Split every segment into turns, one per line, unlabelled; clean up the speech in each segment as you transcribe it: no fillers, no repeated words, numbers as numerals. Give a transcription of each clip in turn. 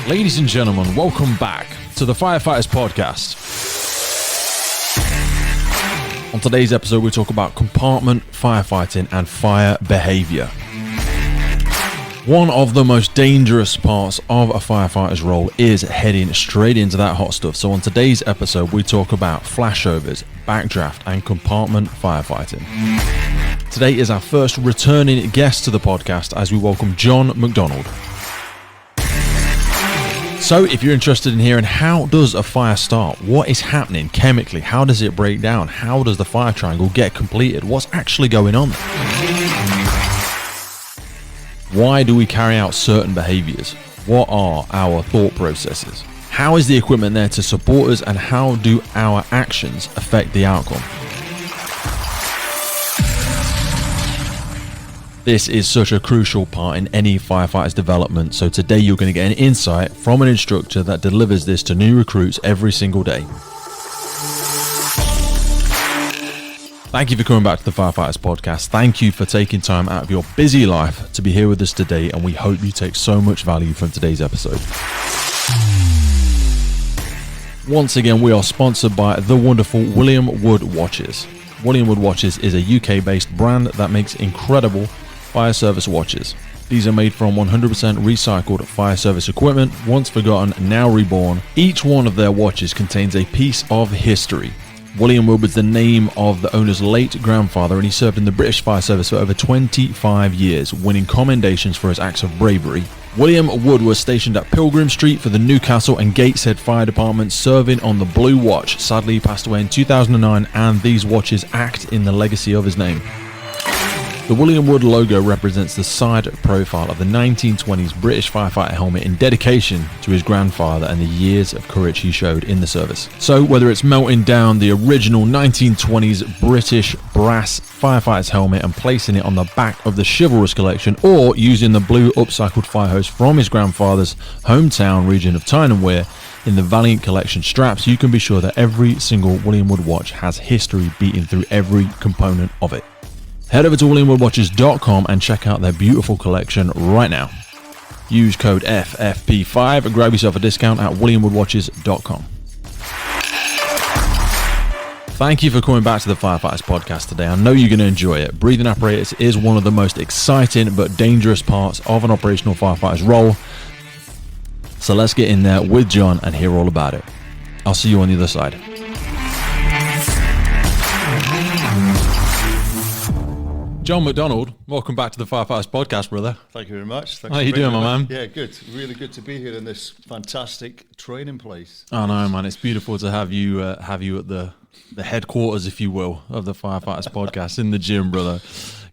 Ladies and gentlemen, welcome back to the Firefighters Podcast. On today's episode, we talk about compartment firefighting and fire behavior. One of the most dangerous parts of a firefighter's role is heading straight into that hot stuff. So on today's episode, we talk about flashovers, backdraft, and compartment firefighting. Today is our first returning guest to the podcast as we welcome John Macdonald. So if you're interested in hearing how does a fire start, what is happening chemically, how does it break down, how does the fire triangle get completed, what's actually going on there? Why do we carry out certain behaviors? What are our thought processes? How is the equipment there to support us, and how do our actions affect the outcome? This is such a crucial part in any firefighter's development, so today you're going to get an insight from an instructor that delivers this to new recruits every single day. Thank you for coming back to the Firefighters Podcast. Thank you for taking time out of your busy life to be here with us today, and we hope you take so much value from today's episode. Once again, we are sponsored by the wonderful William Wood Watches. William Wood Watches is a UK-based brand that makes incredible fire service watches. These are made from 100% recycled fire service equipment, once forgotten, now reborn. Each one of their watches contains a piece of history. William Wood was the name of the owner's late grandfather, and he served in the British Fire Service for over 25 years, winning commendations for his acts of bravery. William Wood was stationed at Pilgrim Street for the Newcastle and Gateshead Fire Department, serving on the Blue Watch. Sadly, he passed away in 2009, and these watches act in the legacy of his name. The William Wood logo represents the side profile of the 1920s British firefighter helmet in dedication to his grandfather and the years of courage he showed in the service. So whether it's melting down the original 1920s British brass firefighter's helmet and placing it on the back of the Chivalrous collection, or using the blue upcycled fire hose from his grandfather's hometown region of Tyne and Wear in the Valiant collection straps, you can be sure that every single William Wood watch has history beaten through every component of it. Head over to WilliamWoodWatches.com and check out their beautiful collection right now. Use code FFP5 and grab yourself a discount at WilliamWoodWatches.com. Thank you for coming back to the Firefighters Podcast today. I know you're going to enjoy it. Breathing apparatus is one of the most exciting but dangerous parts of an operational firefighter's role. So let's get in there with John and hear all about it. I'll see you on the other side. John Macdonald, welcome back to the Firefighters Podcast, brother.
Thank you very much.
How you doing, my man?
Yeah, good. Really good to be here in this fantastic training place.
I know, man. It's beautiful to have you at the headquarters, if you will, of the Firefighters Podcast in the gym, brother.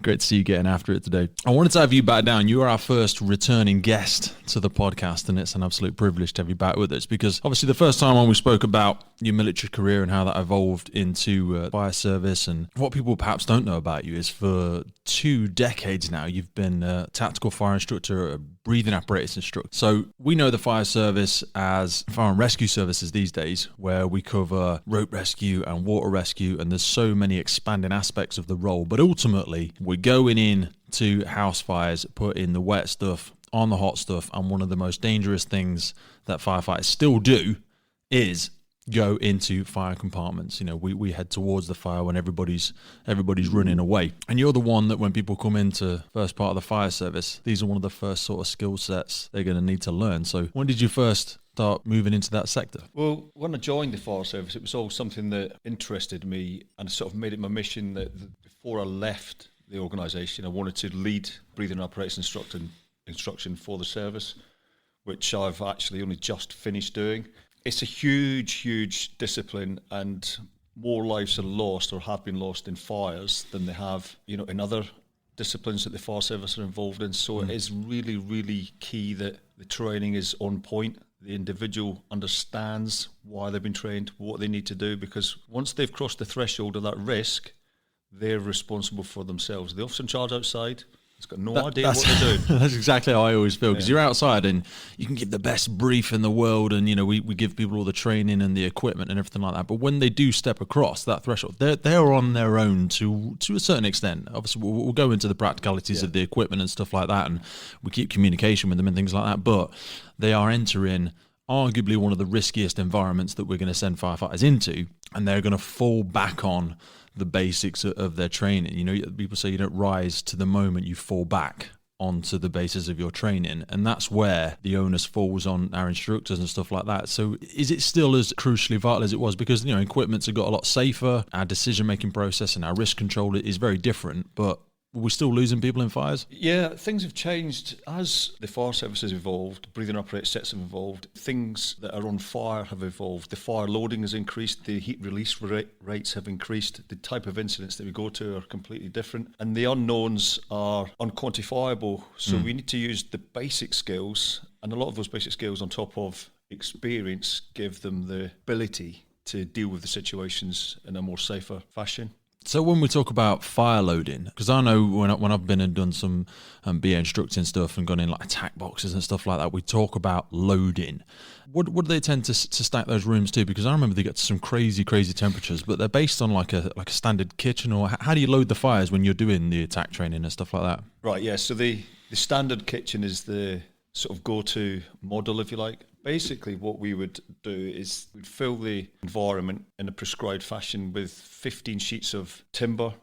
Great to see you getting after it today. I wanted to have you back down. You are our first returning guest to the podcast, and it's an absolute privilege to have you back with us, because obviously the first time when we spoke about your military career and how that evolved into fire service, and what people perhaps don't know about you is for 2 decades now you've been a tactical fire instructor, a breathing apparatus instructor. So we know the fire service as fire and rescue services these days, where we cover rope rescue and water rescue, and there's so many expanding aspects of the role. But ultimately, we're going in to house fires, putting the wet stuff on the hot stuff, and one of the most dangerous things that firefighters still do is go into fire compartments. You know, we head towards the fire when everybody's running away. And you're the one that when people come into first part of the fire service, these are one of the first sort of skill sets they're going to need to learn. So when did you first start moving into that sector?
Well, when I joined the fire service, it was all something that interested me, and sort of made it my mission that before I left the organisation, I wanted to lead breathing apparatus instruction for the service, which I've actually only just finished doing. It's a huge discipline, and more lives are lost or have been lost in fires than they have, in other disciplines that the fire service are involved in. So it is really key that the training is on point. The individual understands why they've been trained, what they need to do, because once they've crossed the threshold of that risk, they're responsible for themselves. The officer in charge outside, It's got no idea what they're doing.
That's exactly how I always feel, because you're outside and you can give the best brief in the world, and we give people all the training and the equipment and everything like that. But when they do step across that threshold, they're on their own to a certain extent. Obviously, we'll go into the practicalities of the equipment and stuff like that, and we keep communication with them and things like that. But they are entering arguably one of the riskiest environments that we're going to send firefighters into, and they're going to fall back on the basics of their training. People say you don't rise to the moment, you fall back onto the basis of your training, and that's where the onus falls on our instructors and stuff like that. So is it still as crucially vital as it was? Because equipment's got a lot safer, our decision-making process and our risk control is very different, but we're still losing people in fires?
Yeah, things have changed as the fire service has evolved, breathing apparatus sets have evolved, things that are on fire have evolved, the fire loading has increased, the heat release rates have increased, the type of incidents that we go to are completely different, and the unknowns are unquantifiable. So we need to use the basic skills, and a lot of those basic skills on top of experience give them the ability to deal with the situations in a more safer fashion.
So when we talk about fire loading, because I know when I've been and done some BA instructing stuff and gone in like attack boxes and stuff like that, we talk about loading. What do they tend to stack those rooms to? Because I remember they get to some crazy temperatures, but they're based on like a standard kitchen. Or how do you load the fires when you're doing the attack training and stuff like that?
Right, yeah. So the standard kitchen is the sort of go-to model, if you like. Basically, what we would do is we'd fill the environment in a prescribed fashion with 15 sheets of timber,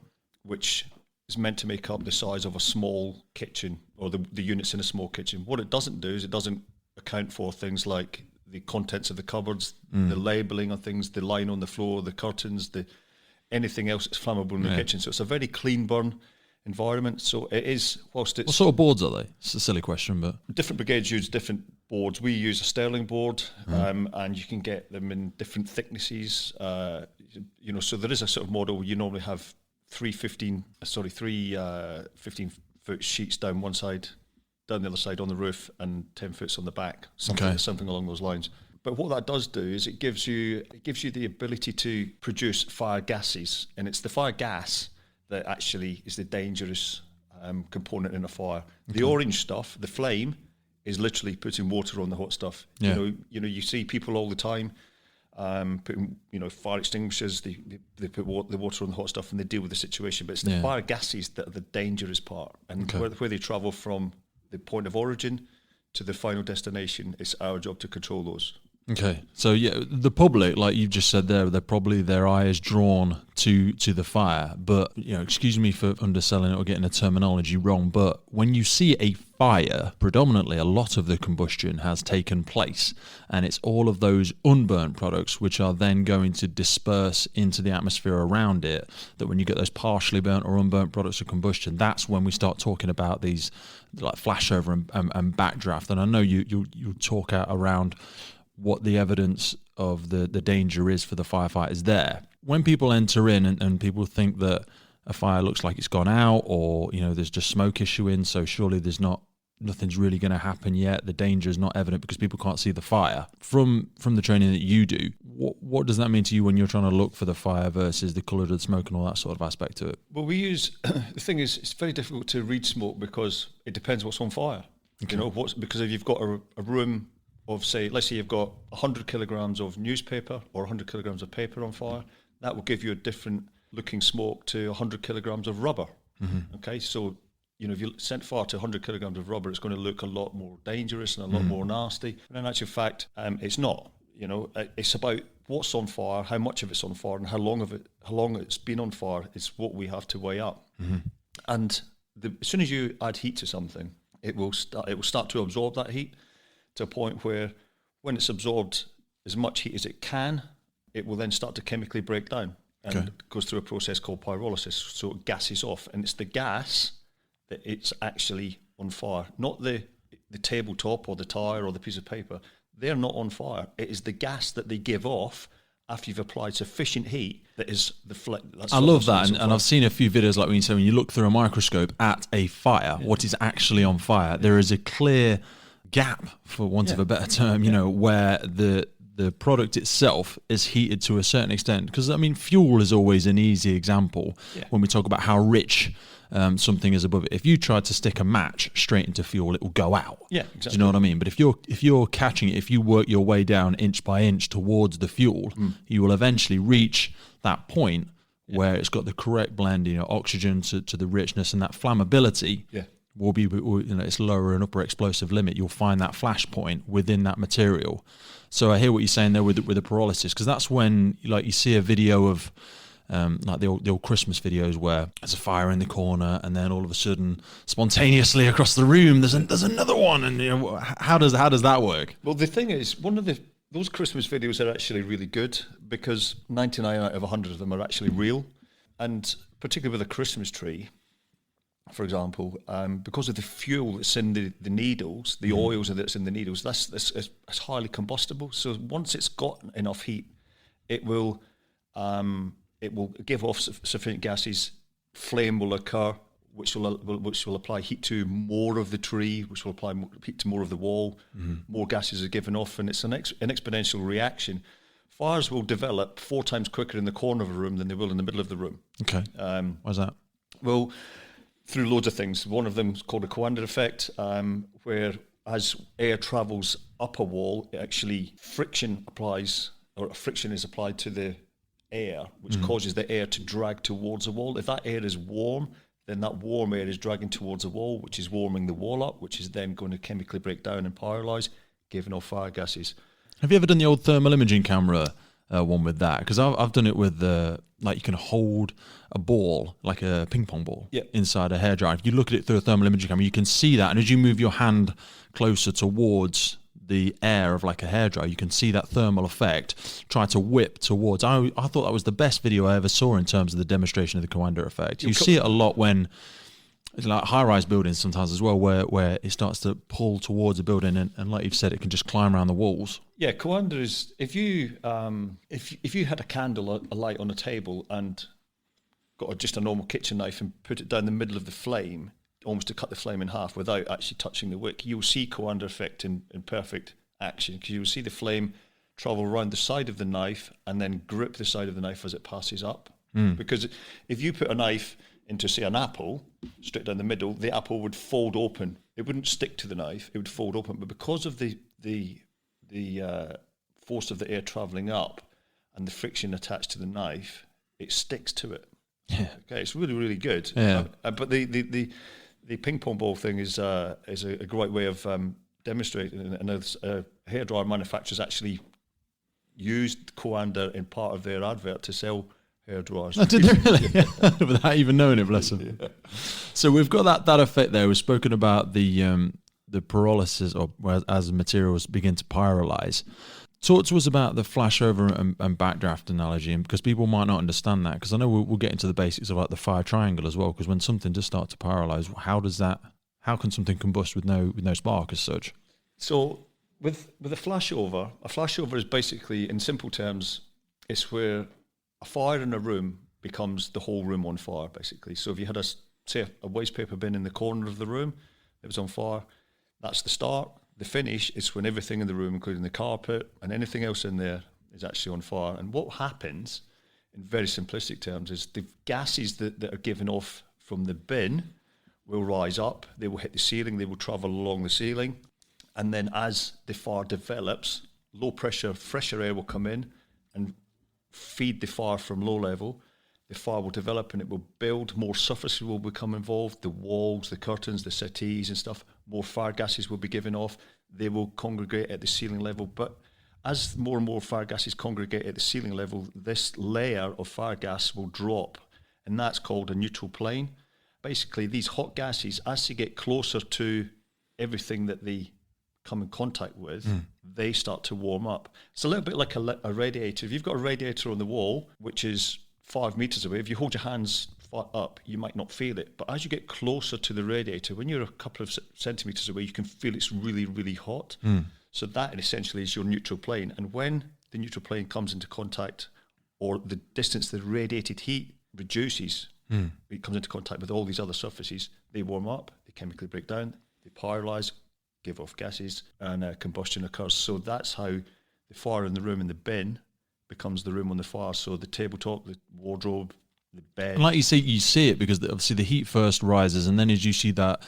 which is meant to make up the size of a small kitchen, or the units in a small kitchen. What it doesn't do is it doesn't account for things like the contents of the cupboards, the labelling of things, the line on the floor, the curtains, anything else that's flammable in the kitchen. So it's a very clean burn environment. So it is, whilst it's...
What sort of boards are they? It's a silly question, but...
Different brigades use different boards. We use a Sterling board, and you can get them in different thicknesses. So there is a sort of model where you normally have three 15-foot sheets down one side, down the other side on the roof, and 10 foot on the back, something along those lines. But what that does do is it gives you the ability to produce fire gases, and it's the fire gas that actually is the dangerous component in a fire. Okay. The orange stuff, the flame, is literally putting water on the hot stuff. Yeah. You see people all the time putting, fire extinguishers. They put the water on the hot stuff and they deal with the situation. But it's the fire gases that are the dangerous part, and where they travel from the point of origin to the final destination, it's our job to control those.
Okay, so the public, like you just said there, their eye is drawn to the fire. But excuse me for underselling it or getting the terminology wrong, but when you see a fire, predominantly a lot of the combustion has taken place, and it's all of those unburnt products which are then going to disperse into the atmosphere around it. That when you get those partially burnt or unburnt products of combustion, that's when we start talking about these like flashover and backdraft. And I know you talk out around what the evidence of the danger is for the firefighters there. When people enter in and people think that a fire looks like it's gone out, or there's just smoke issuing, so surely nothing's really going to happen yet, the danger is not evident because people can't see the fire. From the training that you do, what does that mean to you when you're trying to look for the fire versus the colour of the smoke and all that sort of aspect to it?
Well, we use the thing is, it's very difficult to read smoke because it depends what's on fire. Okay. Because if you've got a room of, let's say you've got 100 kilograms of newspaper or 100 kilograms of paper on fire, that will give you a different looking smoke to 100 kilograms of rubber. Mm-hmm. Okay, so if you set fire to 100 kilograms of rubber, it's going to look a lot more dangerous and a lot more nasty. But in actual fact, it's not. It's about what's on fire, how much of it's on fire, and how long it's been on fire. It's what we have to weigh up. Mm-hmm. And as soon as you add heat to something, it will start to absorb that heat to a point where, when it's absorbed as much heat as it can, it will then start to chemically break down, and it goes through a process called pyrolysis, so it gases off, and it's the gas that it's actually on fire, not the tabletop or the tire or the piece of paper. They're not on fire. It is the gas that they give off after you've applied sufficient heat that is the flame.
I love that, and I've seen a few videos like when you look through a microscope at a fire, what is actually on fire. There is a clear gap, for want of a better term, where the product itself is heated to a certain extent. Because fuel is always an easy example when we talk about how rich something is above it. If you tried to stick a match straight into fuel, it will go out.
Yeah, exactly.
Do you know what I mean? But if you're catching it, if you work your way down inch by inch towards the fuel, you will eventually reach that point where it's got the correct blend, oxygen to the richness, and that flammability will be, its lower and upper explosive limit. You'll find that flash point within that material. So I hear what you're saying there with the pyrolysis, because that's when, like, you see a video of like the old Christmas videos where there's a fire in the corner, and then all of a sudden, spontaneously across the room, there's another one, and how does that work?
Well, the thing is, those Christmas videos are actually really good, because 99 out of 100 of them are actually real, and particularly with a Christmas tree, for example, because of the fuel that's in the needles, the oils that's in the needles, that's highly combustible. So once it's got enough heat, it will give off sufficient gases. Flame will occur, which will apply heat to more of the tree, which will apply heat to more of the wall. More gases are given off, and it's an exponential reaction. Fires will develop 4 times quicker in the corner of a room than they will in the middle of the room. Okay.
Why's that?
Well, through loads of things. One of them is called a Coanda effect, where as air travels up a wall, friction is applied to the air, which causes the air to drag towards a wall. If that air is warm, then that warm air is dragging towards a wall, which is warming the wall up, which is then going to chemically break down and pyrolyze, giving off fire gases.
Have you ever done the old thermal imaging camera one with that? Because I've done it with like, you can hold a ball, like a ping pong ball, inside a hairdryer. If you look at it through a thermal imaging camera, you can see that, and as you move your hand closer towards the air of like a hairdryer, you can see that thermal effect try to whip towards. I thought that was the best video I ever saw in terms of the demonstration of the Coanda effect. You see it a lot when it's like high-rise buildings sometimes as well, where it starts to pull towards a building, and like you've said, it can just climb around the walls.
Yeah, Coanda is, if you had a candle, a light on a table, and got just a normal kitchen knife and put it down the middle of the flame, almost to cut the flame in half without actually touching the wick, you'll see Coanda effect in perfect action, because you'll see the flame travel around the side of the knife and then grip the side of the knife as it passes up. Because if you put a knife into, say, an apple, straight down the middle, the apple would fold open. It wouldn't stick to the knife, it would fold open. But because of the force of the air travelling up and the friction attached to the knife, it sticks to it. Yeah. Okay, it's really, really good. Yeah. But the ping pong ball thing is a great way of demonstrating, and hairdryer manufacturers actually used Coanda in part of their advert to sell hairdryers.
Oh, did they really? Without even knowing it, bless them. Yeah. So we've got that effect there. We've spoken about the pyrolysis, or as materials begin to pyrolyze. Talk to us about the flashover and backdraft analogy, and because people might not understand that, because I know we'll get into the basics of like the fire triangle as well, because when something does start to pyrolyze, how can something combust with no spark as such?
So with a flashover is basically, in simple terms, it's where a fire in a room becomes the whole room on fire, basically. So if you had a waste paper bin in the corner of the room, it was on fire, that's the start. The finish is when everything in the room, including the carpet and anything else in there, is actually on fire. And what happens, in very simplistic terms, is the gases that are given off from the bin will rise up, they will hit the ceiling, they will travel along the ceiling, and then as the fire develops, low pressure, fresher air will come in and feed the fire from low level. The fire will develop and it will build, more surface will become involved, the walls, the curtains, the settees and stuff, more fire gases will be given off, they will congregate at the ceiling level. But as more and more fire gases congregate at the ceiling level, this layer of fire gas will drop, and that's called a neutral plane. Basically, these hot gases, as they get closer to everything that they come in contact with, they start to warm up. It's a little bit like a radiator. If you've got a radiator on the wall, which is 5 meters away, if you hold your hands up, you might not feel it. But as you get closer to the radiator, when you're a couple of centimeters away, you can feel it's really, really hot. So that essentially is your neutral plane. And when the neutral plane comes into contact, or the distance the radiated heat reduces, it comes into contact with all these other surfaces, they warm up, they chemically break down, they pyrolyze, give off gases, and combustion occurs. So that's how the fire in the room in the bin becomes the room on the fire. So the tabletop, the wardrobe, bed.
And like you see it because obviously the heat first rises, and then as you see that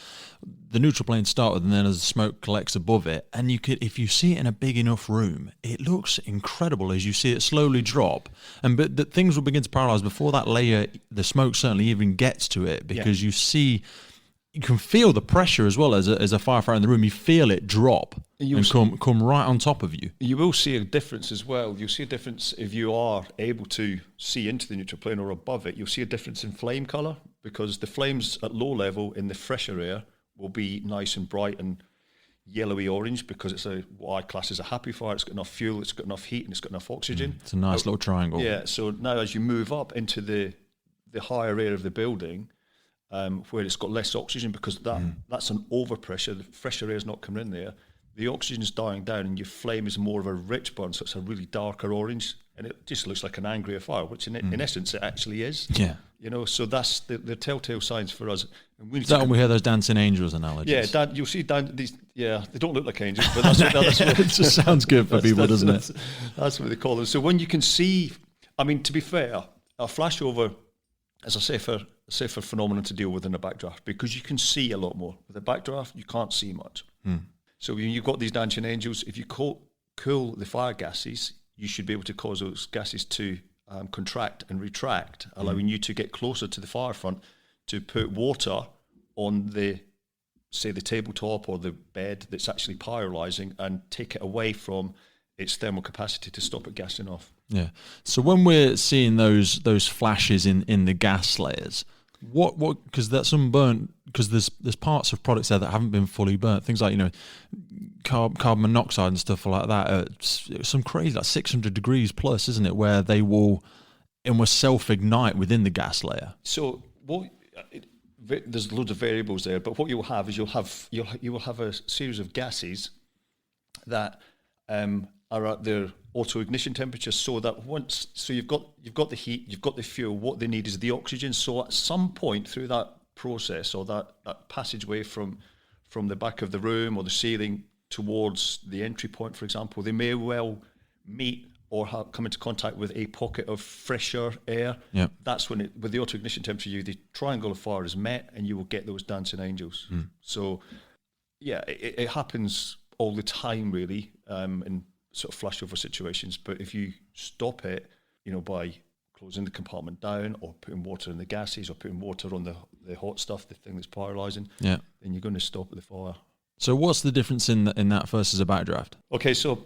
the neutral plane start with, and then as the smoke collects above it, and if you see it in a big enough room, it looks incredible as you see it slowly drop, but things will begin to paralyze before that layer, the smoke certainly even gets to it, because you can feel the pressure as well as a firefighter in the room. You feel it drop and come right on top of you.
You will see a difference as well. You'll see a difference if you are able to see into the neutral plane or above it. You'll see a difference in flame colour, because the flames at low level in the fresher air will be nice and bright and yellowy orange, because it's what I class as a happy fire. It's got enough fuel, it's got enough heat, and it's got enough oxygen.
It's a nice little triangle.
Yeah, so now as you move up into the higher air of the building, where it's got less oxygen, because that's an overpressure, the fresher air is not coming in there, the oxygen is dying down, and your flame is more of a rich burn, so it's a really darker orange, and it just looks like an angrier fire, which in essence it actually is.
Yeah.
So that's the telltale signs for us. And
is that when we hear those dancing angels analogies?
Yeah, you'll see these. Yeah, they don't look like angels, but that's what
it just sounds good for people, doesn't it?
That's what they call them. So when you can see, I mean, to be fair, a flashover, as a safer phenomenon to deal with in a backdraft, because you can see a lot more. With a backdraft, you can't see much. So when you've got these dancing angels, if you cool the fire gases, you should be able to cause those gases to contract and retract, allowing you to get closer to the fire front, to put water on the tabletop or the bed that's actually pyrolyzing, and take it away from its thermal capacity to stop it gassing off.
Yeah. So when we're seeing those flashes in the gas layers, what because that's unburnt, because there's parts of products there that haven't been fully burnt, things like carbon monoxide and stuff like that. Some crazy, like 600 degrees plus, isn't it, where they will almost self-ignite within the gas layer.
So there's loads of variables there, but what you'll have is you will have a series of gases that are at their auto ignition temperature, so that you've got the heat, you've got the fuel. What they need is the oxygen. So at some point through that process, or that passageway from the back of the room or the ceiling towards the entry point, for example, they may well meet or come into contact with a pocket of fresher air.
Yeah.
That's when with the auto ignition temperature, the triangle of fire is met, and you will get those dancing angels. So yeah, it happens all the time, really, in sort of flashover situations. But if you stop it, by closing the compartment down, or putting water in the gases, or putting water on the hot stuff, the thing that's pyrolyzing, then you're going to stop the fire.
So what's the difference in that versus a backdraft?
Okay, so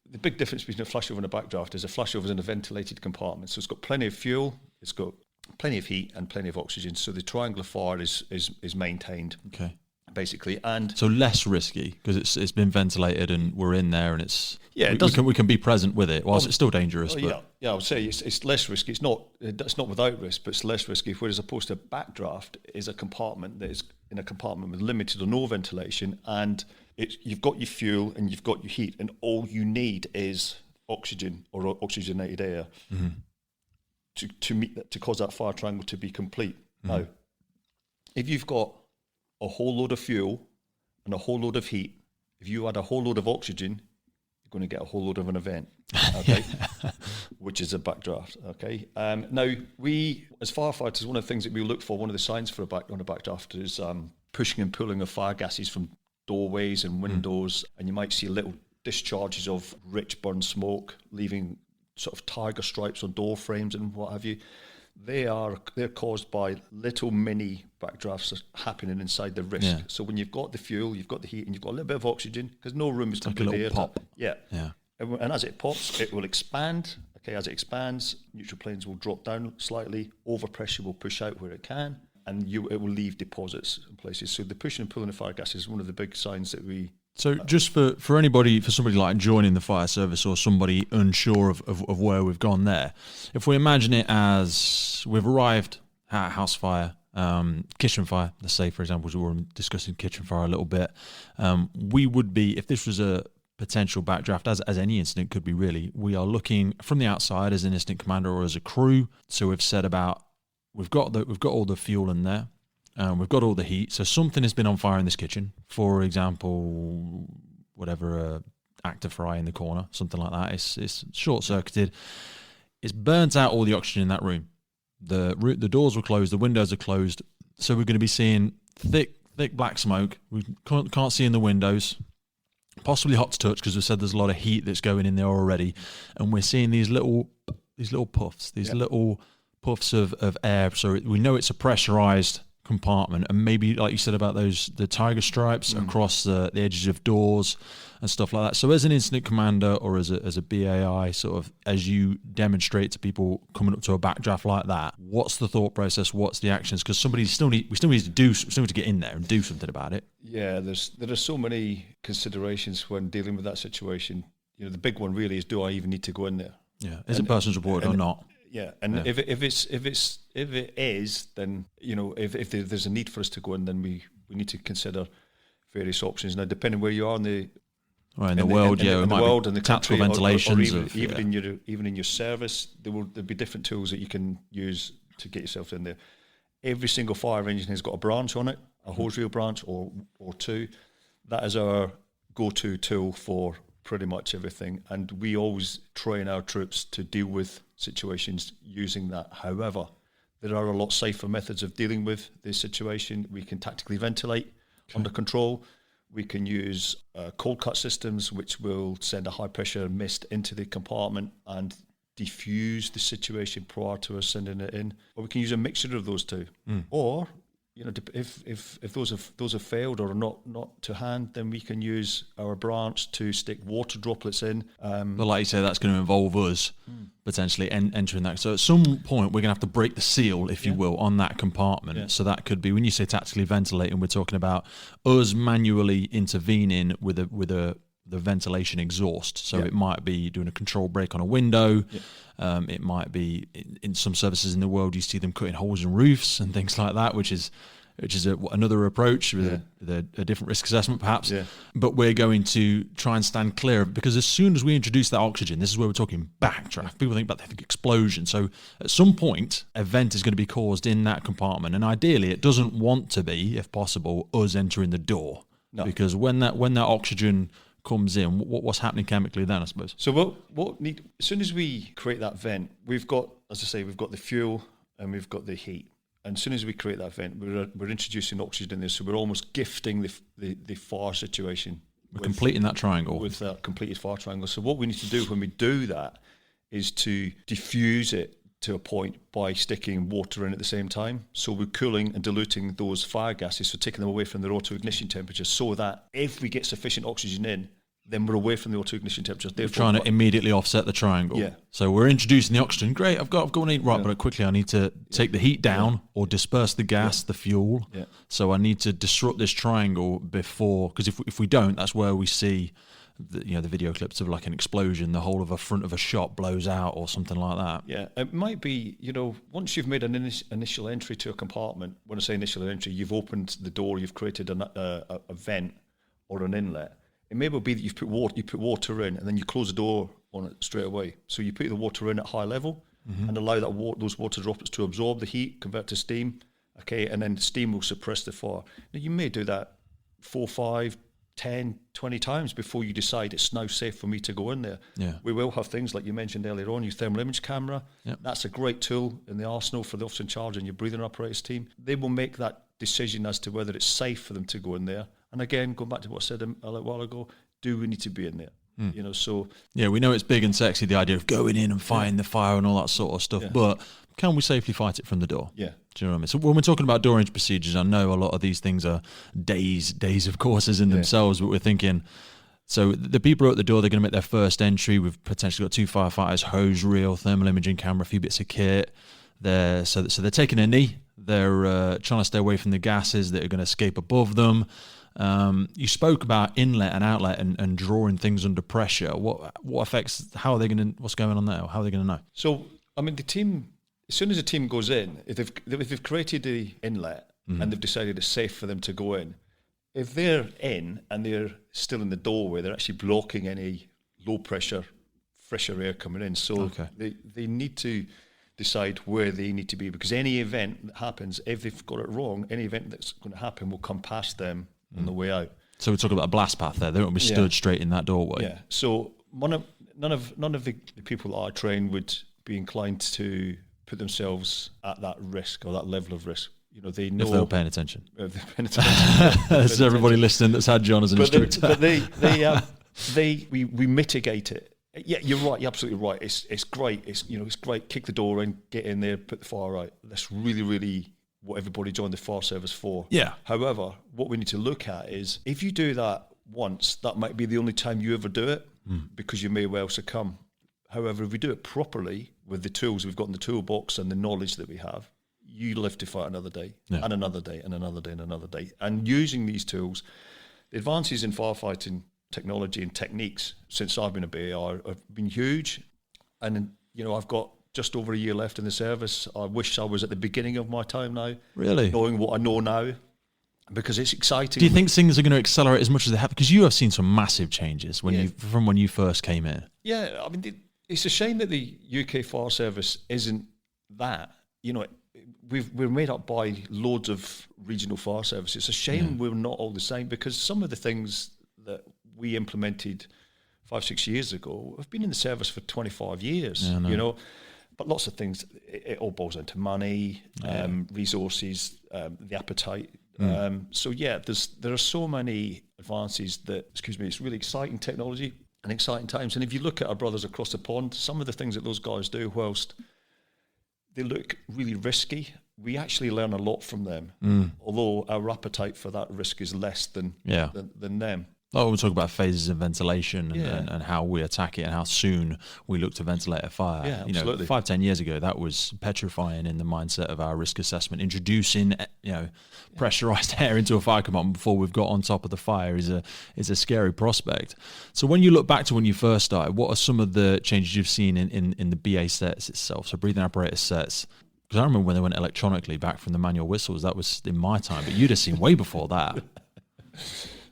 the big difference between a flashover and a backdraft is a flashover is in a ventilated compartment. So it's got plenty of fuel, it's got plenty of heat, and plenty of oxygen. So the triangle of fire is maintained. Okay. Basically, and
so less risky because it's been ventilated and we're in there, and we can be present with it whilst it's still dangerous.
I would say it's less risky. It's not without risk, but it's less risky. Whereas opposed to a backdraft is a compartment that is in a compartment with limited or no ventilation, and you've got your fuel and you've got your heat, and all you need is oxygen or oxygenated air to cause that fire triangle to be complete. Now, if you've got a whole load of fuel and a whole load of heat, if you add a whole load of oxygen, you're going to get a whole load of an event, okay? Which is a backdraft, okay? Now, we, as firefighters, one of the things that we look for, one of the signs for on a backdraft is pushing and pulling of fire gases from doorways and windows, and you might see little discharges of rich burn smoke, leaving sort of tiger stripes on door frames and what have you. They're caused by little mini backdrafts happening inside the risk. Yeah. So when you've got the fuel, you've got the heat, and you've got a little bit of oxygen, because no room is completely
like a little pop.
Yeah. And as it pops, it will expand. Okay, as it expands, neutral planes will drop down slightly. Overpressure will push out where it can, and it will leave deposits in places. So the pushing and pulling of fire gas is one of the big signs that we.
So just for somebody like joining the fire service, or somebody unsure of where we've gone there, if we imagine it as we've arrived at a house fire, kitchen fire, let's say, for example, we were discussing kitchen fire a little bit, we would be, if this was a potential backdraft, as any incident could be really, we are looking from the outside as an incident commander or as a crew. So we've said we've got all the fuel in there. We've got all the heat, so something has been on fire in this kitchen. For example, whatever, active fry in the corner, something like that. It's short-circuited. It's burnt out all the oxygen in that room. The doors were closed, the windows are closed, so we're going to be seeing thick black smoke. We can't see in the windows. Possibly hot to touch because we said there's a lot of heat that's going in there already, and we're seeing these little puffs, little puffs of air. So we know it's a pressurized compartment, and maybe like you said about the tiger stripes across the edges of doors and stuff like that. So as an incident commander or as a BAI, sort of as you demonstrate to people coming up to a backdraft like that, what's the thought process? What's the actions? Because we still need to get in there and do something about it.
Yeah, there are so many considerations when dealing with that situation. The big one really is, do I even need to go in there?
Yeah, is it person's reported or not?
Yeah, and if it is, then if there's a need for us to go in, then we need to consider various options. Now, depending where you are in the world, and the
tactical
country,
ventilations,
or even in your service, there'll be different tools that you can use to get yourself in there. Every single fire engine has got a branch on it, a hose reel branch or two. That is our go-to tool for pretty much everything, and we always train our troops to deal with situations using that. However, there are a lot safer methods of dealing with this situation. We can tactically ventilate under control. We can use cold cut systems, which will send a high pressure mist into the compartment and diffuse the situation prior to us sending it in. Or we can use a mixture of those two. Or if those have failed or are not to hand, then we can use our branch to stick water droplets in.
But like you say, that's going to involve us potentially entering that. So at some point, we're going to have to break the seal, if you will, on that compartment. Yeah. So that could be, when you say tactically ventilating, we're talking about us manually intervening with the ventilation exhaust. So it might be doing a control break on a window. Yeah. It might be in some services in the world, you see them cutting holes in roofs and things like that, which is another approach with a different risk assessment perhaps. Yeah. But we're going to try and stand clear of, because as soon as we introduce that oxygen, this is where we're talking backdraft. People think about the explosion. So at some point, a vent is going to be caused in that compartment. And ideally, it doesn't want to be, if possible, us entering the door. No. Because when that oxygen comes in, what's happening chemically then, I suppose?
So as soon as we create that vent, we've got, as I say, we've got the fuel and we've got the heat. And as soon as we create that vent, we're introducing oxygen in there, so we're almost gifting the fire situation.
We're completing that triangle.
With that completed fire triangle. So what we need to do when we do that is to diffuse it to a point by sticking water in at the same time. So we're cooling and diluting those fire gases, so taking them away from their auto-ignition temperature, so that if we get sufficient oxygen in, then we're away from the auto-ignition temperature.
We're trying to immediately offset the triangle. Yeah. So we're introducing the oxygen. Great, I've got to eat right, but quickly I need to take the heat down or disperse the gas, the fuel. Yeah. So I need to disrupt this triangle before, because if we don't, that's where we see the video clips of like an explosion, the whole of a front of a shop blows out or something like that. Yeah,
it might be, once you've made an initial entry to a compartment, when I say initial entry, you've opened the door, you've created a vent or an inlet. It may well be that you put water in and then you close the door on it straight away. So you put the water in at high level and allow those water droplets to absorb the heat, convert to steam, and then the steam will suppress the fire. Now, you may do that 4, 5, 10, 20 times before you decide it's now safe for me to go in there. Yeah. We will have things like you mentioned earlier on, your thermal image camera. Yep. That's a great tool in the arsenal for the officer in charge and your breathing apparatus team. They will make that decision as to whether it's safe for them to go in there. And again, going back to what I said a little while ago, do we need to be in there? So
we know it's big and sexy, the idea of going in and fighting the fire and all that sort of stuff. Yeah. But can we safely fight it from the door? Yeah. Do you know what I mean? So when we're talking about door entry procedures, I know a lot of these things are days of courses in themselves, but we're thinking, so the people are at the door, they're going to make their first entry. We've potentially got 2 firefighters, hose reel, thermal imaging camera, a few bits of kit. So they're taking a knee. They're trying to stay away from the gases that are going to escape above them. You spoke about inlet and outlet and drawing things under pressure. What affects? How are they going to? What's going on there? How are they going to know?
So, I mean, the team, as soon as the team goes in, if they've created the inlet and they've decided it's safe for them to go in, if they're in and they're still in the doorway, they're actually blocking any low pressure, fresher air coming in. So they need to decide where they need to be, because any event that happens, if they've got it wrong, any event that's going to happen will come past them on the way out.
So we're talking about a blast path there. They won't be stood straight in that doorway.
Yeah. So none of the people that I train would be inclined to put themselves at that risk or that level of risk. You know, they know
if they're paying attention.
If they're paying attention.
There's everybody listening that's had John as an instructor.
We mitigate it. Yeah, you're right. You're absolutely right. It's great. It's great. Kick the door in, get in there, put the fire out. That's really, really what everybody joined the fire service for.
Yeah.
However, what we need to look at is if you do that once, that might be the only time you ever do it because you may well succumb. However, if we do it properly with the tools we've got in the toolbox and the knowledge that we have, you live to fight another day and another day and another day and another day. And using these tools, the advances in firefighting technology and techniques since I've been a BAR have been huge. And, you know, I've got just over a year left in the service. I wish I was at the beginning of my time now.
Really?
Knowing what I know now, because it's exciting.
Do you think things are going to accelerate as much as they have? Because you have seen some massive changes from when you first came in.
Yeah, I mean, it's a shame that the UK Fire Service isn't that. You know, we're made up by loads of regional fire services. It's a shame we're not all the same, because some of the things that we implemented 5-6 years ago have been in the service for 25 years. You know, but lots of things. It all boils down to money, resources, the appetite. So yeah, there are so many advances that, it's really exciting technology and exciting times. And if you look at our brothers across the pond, some of the things that those guys do, whilst they look really risky, we actually learn a lot from them. Although our appetite for that risk is less than them.
Oh, we'll talk about phases of ventilation and how we attack it and how soon we look to ventilate a fire.
Yeah, absolutely.
5-10 years ago, that was petrifying in the mindset of our risk assessment. Introducing, pressurized air into a fire compartment before we've got on top of the fire is a scary prospect. So when you look back to when you first started, what are some of the changes you've seen in the BA sets itself? So breathing apparatus sets. Because I remember when they went electronically back from the manual whistles, that was in my time, but you'd have seen way before that.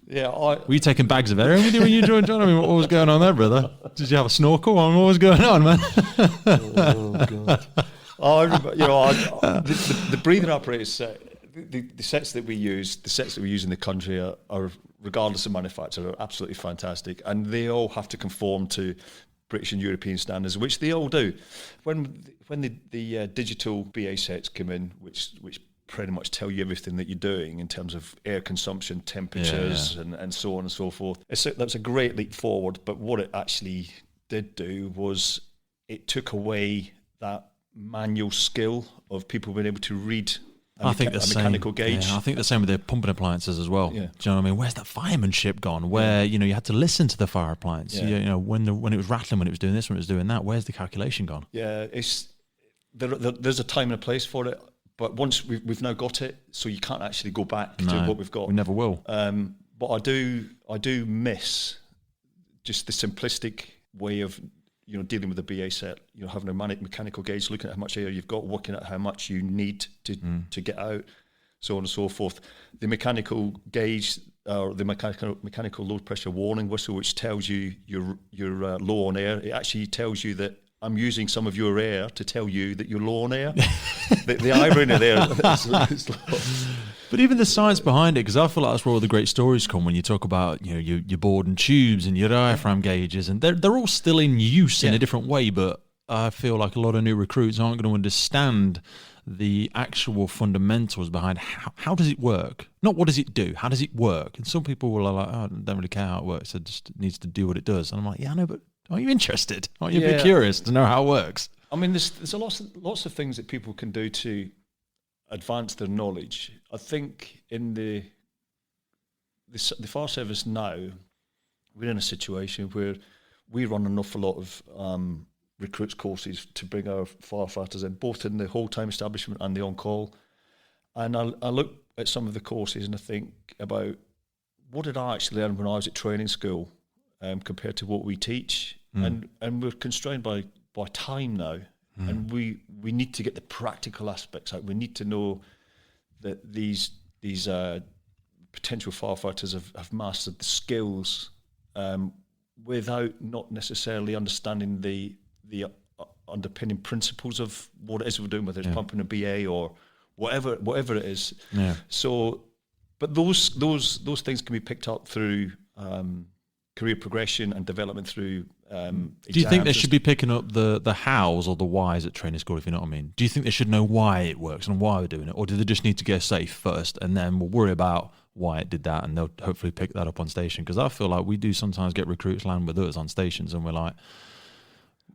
Yeah,
were you taking bags of air with you when you joined, John? I mean, what was going on there, brother? Did you have a snorkel? I mean, what was going on, man?
Oh God! I remember, the breathing apparatus set, the sets that we use, in the country are regardless of manufacturer, are absolutely fantastic, and they all have to conform to British and European standards, which they all do. When the digital BA sets come in, which pretty much tell you everything that you're doing in terms of air consumption, temperatures, and so on and so forth. That's a great leap forward, but what it actually did do was it took away that manual skill of people being able to read a mechanical gauge.
Yeah, I think the same with the pumping appliances as well.
Yeah.
Do you know what I mean? Where's that firemanship gone? Where you had to listen to the fire appliance.
Yeah.
When it was rattling, when it was doing this, when it was doing that. Where's the calculation gone?
Yeah, there's a time and a place for it. But once we've now got it, so you can't actually go back to what we've got.
We never will.
But I do miss just the simplistic way of dealing with the BA set. Having a mechanical gauge, looking at how much air you've got, working out how much you need to get out, so on and so forth. The mechanical gauge, or the mechanical low pressure warning whistle, which tells you you're low on air. It actually tells you that I'm using some of your air to tell you that you're low on air. the irony there.
But even the science behind it, because I feel like that's where all the great stories come when you talk about your board and tubes and your diaphragm gauges, and they're all still in use in a different way. But I feel like a lot of new recruits aren't going to understand the actual fundamentals behind how does it work? Not what does it do, how does it work? And some people will like, I don't really care how it works, it just needs to do what it does. And I'm like, yeah, I know, but are you interested? Are you a bit curious to know how it works?
I mean, there's lots of things that people can do to advance their knowledge. I think in the fire service now, we're in a situation where we run an awful lot of recruits courses to bring our firefighters in, both in the whole time establishment and the on-call. And I look at some of the courses and I think about what did I actually learn when I was at training school compared to what we teach. And we're constrained by time now. And we need to get the practical aspects out. We need to know that these potential firefighters have mastered the skills without not necessarily understanding the underpinning principles of what it is we're doing, whether it's pumping a BA or whatever it is. Yeah. So, but those things can be picked up through career progression and development through
Do you think they should be picking up the hows or the whys at training school, if you know what I mean? Do you think they should know why it works and why we're doing it? Or do they just need to get safe first and then we'll worry about why it did that and they'll hopefully pick that up on station? Because I feel like we do sometimes get recruits land with us on stations and we're like,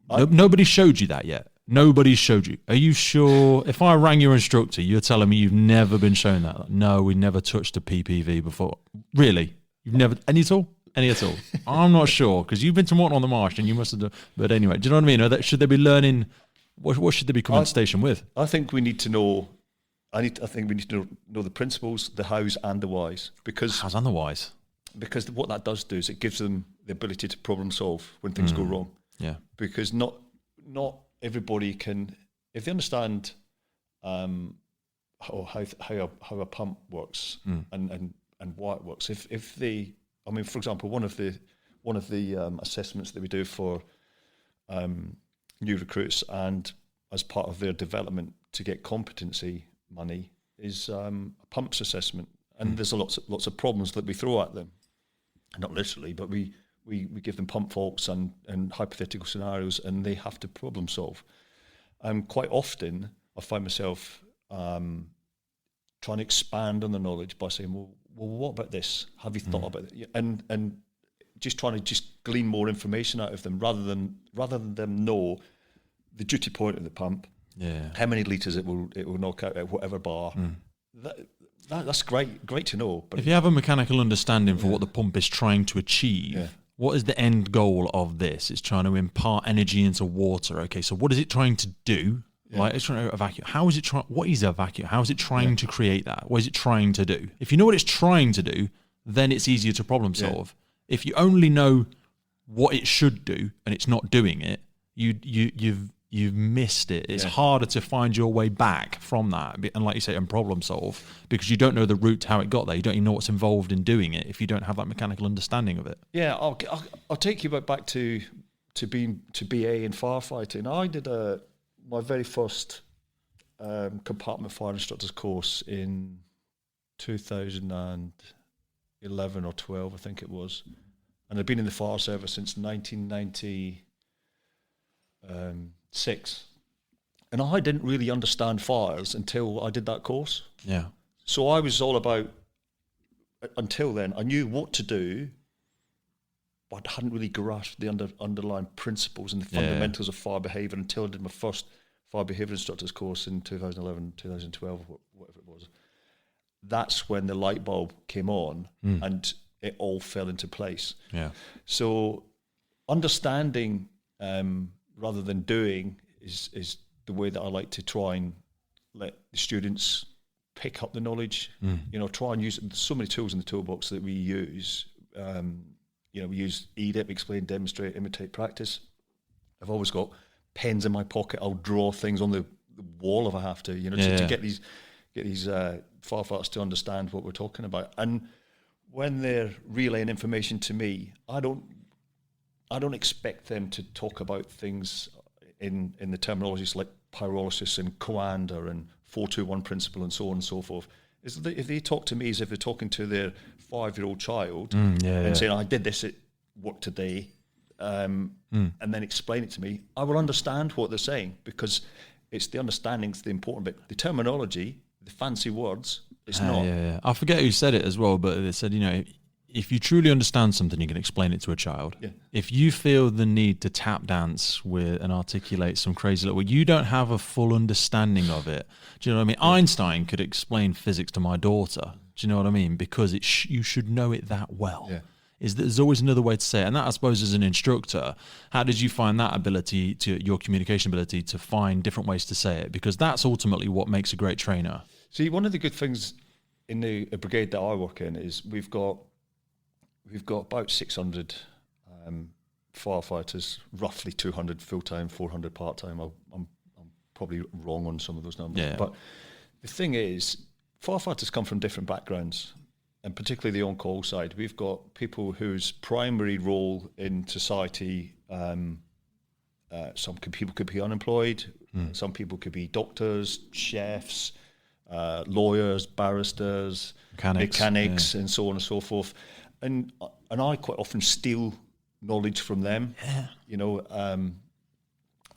nobody showed you that yet. Nobody showed you. Are you sure? If I rang your instructor, you're telling me you've never been shown that? Like, no, we never touched a PPV before. Really? You've never, any at all? Any at all? I'm not sure, because you've been to Morton on the Marsh and you must have done. But anyway, do you know what I mean? Should they be learning? What should they be coming to station with?
I think we need to know. I think we need to know the principles, the hows, and the whys. Because
hows and the whys.
Because what that does do is it gives them the ability to problem solve when things go wrong.
Yeah.
Because not everybody can, if they understand how a pump works and why it works. If they, I mean, for example, one of the assessments that we do for new recruits and as part of their development to get competency money is a pumps assessment, and there's lots of problems that we throw at them, not literally, but we give them pump faults and hypothetical scenarios, and they have to problem solve. Quite often, I find myself trying to expand on the knowledge by saying, well, what about this? Have you thought about it? And just trying to glean more information out of them rather than them know the duty point of the pump, how many litres it will knock out at whatever bar. That's great to know. But
if you have a mechanical understanding for what the pump is trying to achieve, what is the end goal of this? It's trying to impart energy into water. Okay, so what is it trying to do? Like it's trying to evacuate. How is it trying? What is a vacuum? How is it trying to create that? What is it trying to do? If you know what it's trying to do, then it's easier to problem solve. If you only know what it should do and it's not doing it, you've missed it. It's harder to find your way back from that, and like you say, and problem solve, because you don't know the route to how it got there. You don't even know what's involved in doing it if you don't have that mechanical understanding of it. Yeah,
I'll take you back to BA in firefighting. I did my very first compartment fire instructor's course in 2011 or 12, I think it was, and I'd been in the fire service since 1996, and I didn't really understand fires until I did that course.
Yeah.
So I was all about, until then, I knew what to do, but I hadn't really grasped the underlying principles and the fundamentals of fire behaviour until I did my first fire behaviour instructor's course in 2011, 2012, whatever it was. That's when the light bulb came on and it all fell into place.
Yeah.
So understanding rather than doing is the way that I like to try and let the students pick up the knowledge. Try and use so many tools in the toolbox that we use. We use EDIP, explain, demonstrate, imitate, practice. I've always got pens in my pocket. I'll draw things on the wall if I have to, to get these firefighters to understand what we're talking about. And when they're relaying information to me, I don't expect them to talk about things in the terminologies like pyrolysis and coanda and 421 principle and so on and so forth. If they talk to me as if they're talking to their 5-year-old child and saying, I did this at work today, and then explain it to me, I will understand what they're saying, because it's the understanding's the important bit. The terminology, the fancy words, it's not.
I forget who said it as well, but they said, if you truly understand something, you can explain it to a child. Yeah. If you feel the need to tap dance with and articulate some crazy little, you don't have a full understanding of it. Do you know what I mean? Einstein could explain physics to my daughter. Do you know what I mean? Because you should know it that well. Yeah. There's always another way to say it. And that, I suppose, as an instructor, how did you find that ability, your communication ability, to find different ways to say it? Because that's ultimately what makes a great trainer.
See, one of the good things in the brigade that I work in is we've got about 600 firefighters, roughly 200 full-time, 400 part-time. I'm probably wrong on some of those numbers. But the thing is, firefighters come from different backgrounds, and particularly the on-call side. We've got people whose primary role in society, some people could be unemployed, some people could be doctors, chefs, lawyers, barristers, mechanics and so on and so forth. and I quite often steal knowledge from them.
Yeah.
You know,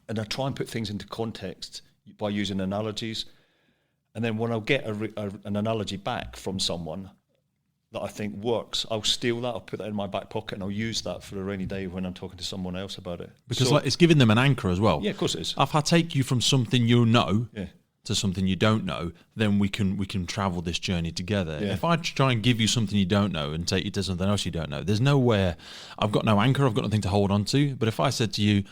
and I try and put things into context by using analogies. And then when I'll get an analogy back from someone that I think works, I'll steal that, I'll put that in my back pocket, and I'll use that for a rainy day when I'm talking to someone else about it.
Because it's giving them an anchor as well.
Yeah, of course it is.
If I take you from something you know
Yeah.
to something you don't know, then we can travel this journey together.
Yeah.
If I try and give you something you don't know and take you to something else you don't know, there's nowhere. I've got no anchor, I've got nothing to hold on to. But if I said to you,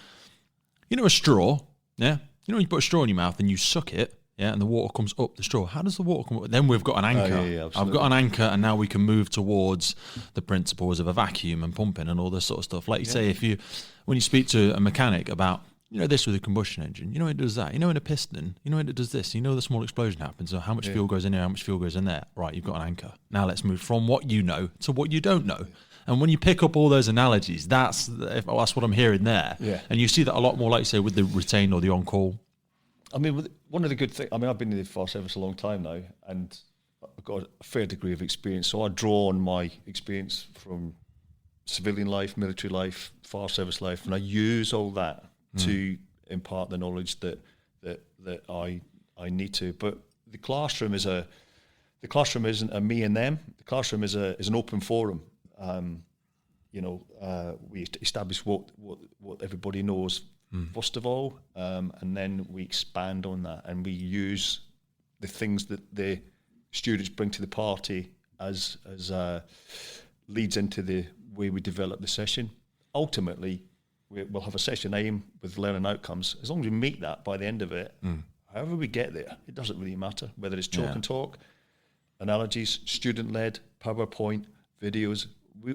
you know a straw, yeah? You know when you put a straw in your mouth and you suck it, yeah, and the water comes up the straw. How does the water come up? Then we've got an anchor.
Yeah,
I've got an anchor, and now we can move towards the principles of a vacuum and pumping and all this sort of stuff. Like you say, when you speak to a mechanic about, you know, this with a combustion engine, you know, it does that. You know, in a piston, you know, it does this. You know, the small explosion happens. So how much fuel goes in here? How much fuel goes in there? Right, you've got an anchor. Now let's move from what you know to what you don't know. And when you pick up all those analogies, that's what I'm hearing there.
Yeah.
And you see that a lot more, like you say, with the retained or the on-call.
I mean, one of the good things, I mean, I've been in the fire service a long time now, and I've got a fair degree of experience. So I draw on my experience from civilian life, military life, fire service life, and I use all that to impart the knowledge that I need to. But the classroom isn't a me and them. The classroom is an open forum. We establish what everybody knows first of all, and then we expand on that, and we use the things that the students bring to the party as leads into the way we develop the session. Ultimately, we'll have a session aim with learning outcomes. As long as we meet that by the end of it, however we get there, it doesn't really matter whether it's chalk and talk, analogies, student-led, PowerPoint, videos.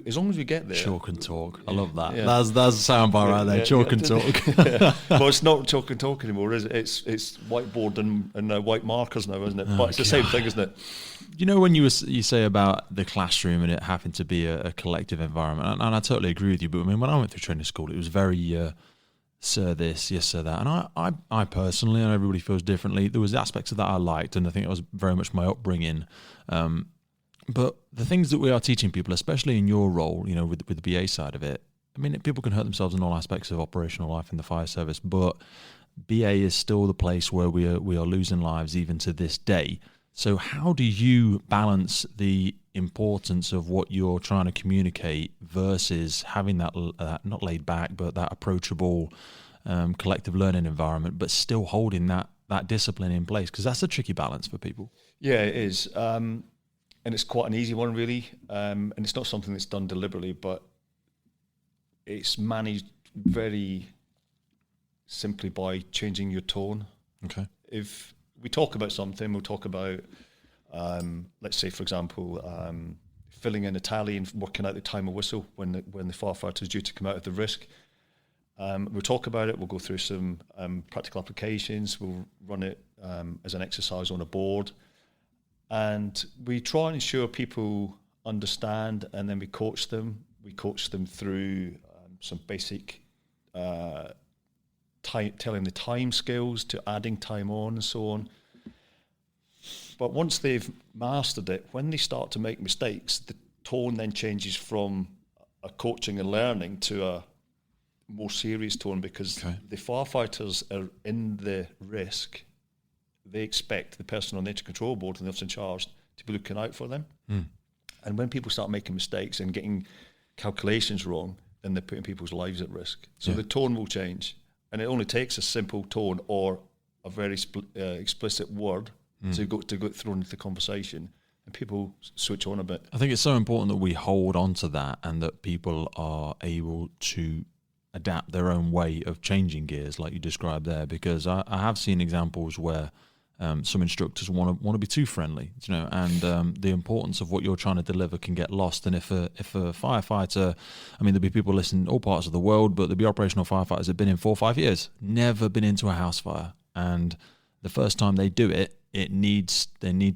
As long as we get there.
Chalk and talk. I love that. Yeah. That's a soundbite right there. Chalk and talk.
Well, it's not chalk and talk anymore, is it? It's whiteboard and white markers now, isn't it? But it's the same thing, isn't it?
You know, when you say about the classroom and it having to be a collective environment, and I totally agree with you, but I mean, when I went through training school, it was very sir this, yes, sir that. And I personally, and everybody feels differently, there was aspects of that I liked, and I think it was very much my upbringing. But the things that we are teaching people, especially in your role, you know, with the BA side of it, I mean, people can hurt themselves in all aspects of operational life in the fire service, but BA is still the place where we are losing lives even to this day. So how do you balance the importance of what you're trying to communicate versus having that not laid back, but that approachable collective learning environment, but still holding that discipline in place? Because that's a tricky balance for people.
Yeah, it is. And it's quite an easy one, really. And it's not something that's done deliberately, but it's managed very simply by changing your tone.
Okay.
If we talk about something, we'll talk about, let's say, for example, filling in a tally and working out the time of whistle when the firefighter is due to come out of the risk. We'll talk about it. We'll go through some practical applications. We'll run it as an exercise on a board. And we try and ensure people understand, and then we coach them. We coach them through some basic telling the time skills to adding time on and so on. But once they've mastered it, when they start to make mistakes, the tone then changes from a coaching and learning to a more serious tone, because the firefighters are in the risk. They expect the person on the engine control board and the officer in charge to be looking out for them. And when people start making mistakes and getting calculations wrong, then they're putting people's lives at risk. So the tone will change. And it only takes a simple tone or a very explicit word to go thrown into the conversation, and people switch on a bit.
I think it's so important that we hold on to that, and that people are able to adapt their own way of changing gears, like you described there, because I have seen examples where some instructors want to be too friendly, you know, and the importance of what you're trying to deliver can get lost. And if a firefighter, I mean, there'll be people listening in all parts of the world, but there'll be operational firefighters that have been in 4 or 5 years, never been into a house fire, and the first time they do it, they need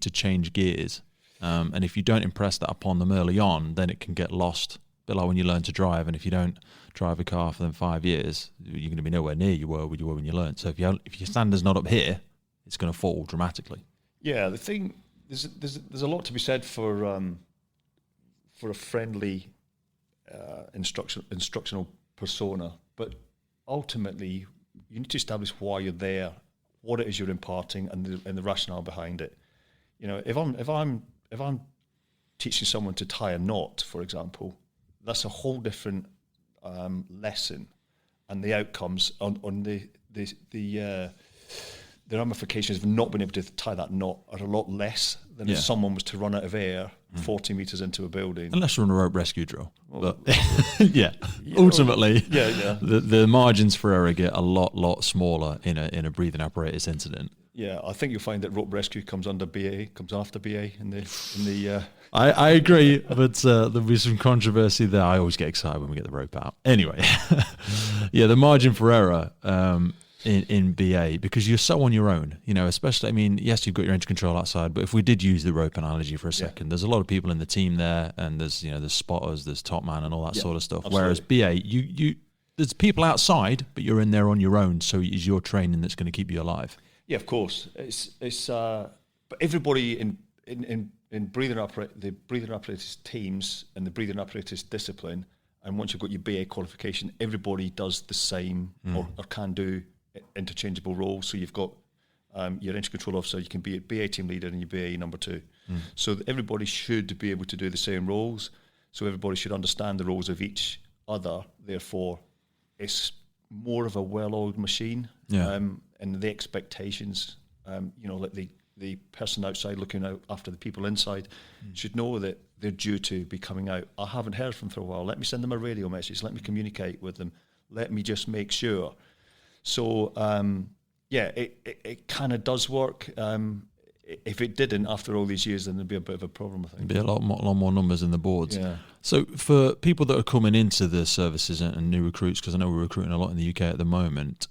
to change gears. And if you don't impress that upon them early on, then it can get lost. A bit like when you learn to drive, and if you don't drive a car for 5 years, you're going to be nowhere near you were when you learned. So if your standard's not up here, it's going to fall dramatically.
Yeah, the thing there's a lot to be said for for a friendly instructional persona, but ultimately you need to establish why you're there, what it is you're imparting, and the rationale behind it. You know, if I'm teaching someone to tie a knot, for example, that's a whole different lesson, and the outcomes on the ramifications of not being able to tie that knot are a lot less than if someone was to run out of air 40 meters into a building.
Unless you're on a rope rescue drill. Well, but ultimately, the margins for error get a lot smaller in a breathing apparatus incident.
Yeah, I think you'll find that rope rescue comes after BA in the.
I agree, but there'll be some controversy there. I always get excited when we get the rope out. Anyway, the margin for error in BA, because you're so on your own, you know, especially, I mean, yes, you've got your engine control outside, but if we did use the rope analogy for a second, there's a lot of people in the team there, and there's spotters, there's top man and all that sort of stuff. Absolutely. Whereas BA, you there's people outside, but you're in there on your own, so it's your training that's going to keep you alive. Yeah,
of course. It's but everybody in the breathing apparatus teams and the breathing apparatus discipline, and once you've got your BA qualification, everybody does the same or can do interchangeable roles. So you've got your engine control officer, you can be a BA team leader and your BA number 2. So everybody should be able to do the same roles. So everybody should understand the roles of each other. Therefore, it's more of a well-oiled machine. And the expectations, like the person outside looking out after the people inside should know that they're due to be coming out. I haven't heard from them for a while. Let me send them a radio message. Let me communicate with them. Let me just make sure. So, it kind of does work. If it didn't, after all these years, then there'd be a bit of a problem, I think.
There'd be a lot more numbers in the boards. Yeah. So for people that are coming into the services and new recruits, because I know we're recruiting a lot in the UK at the moment,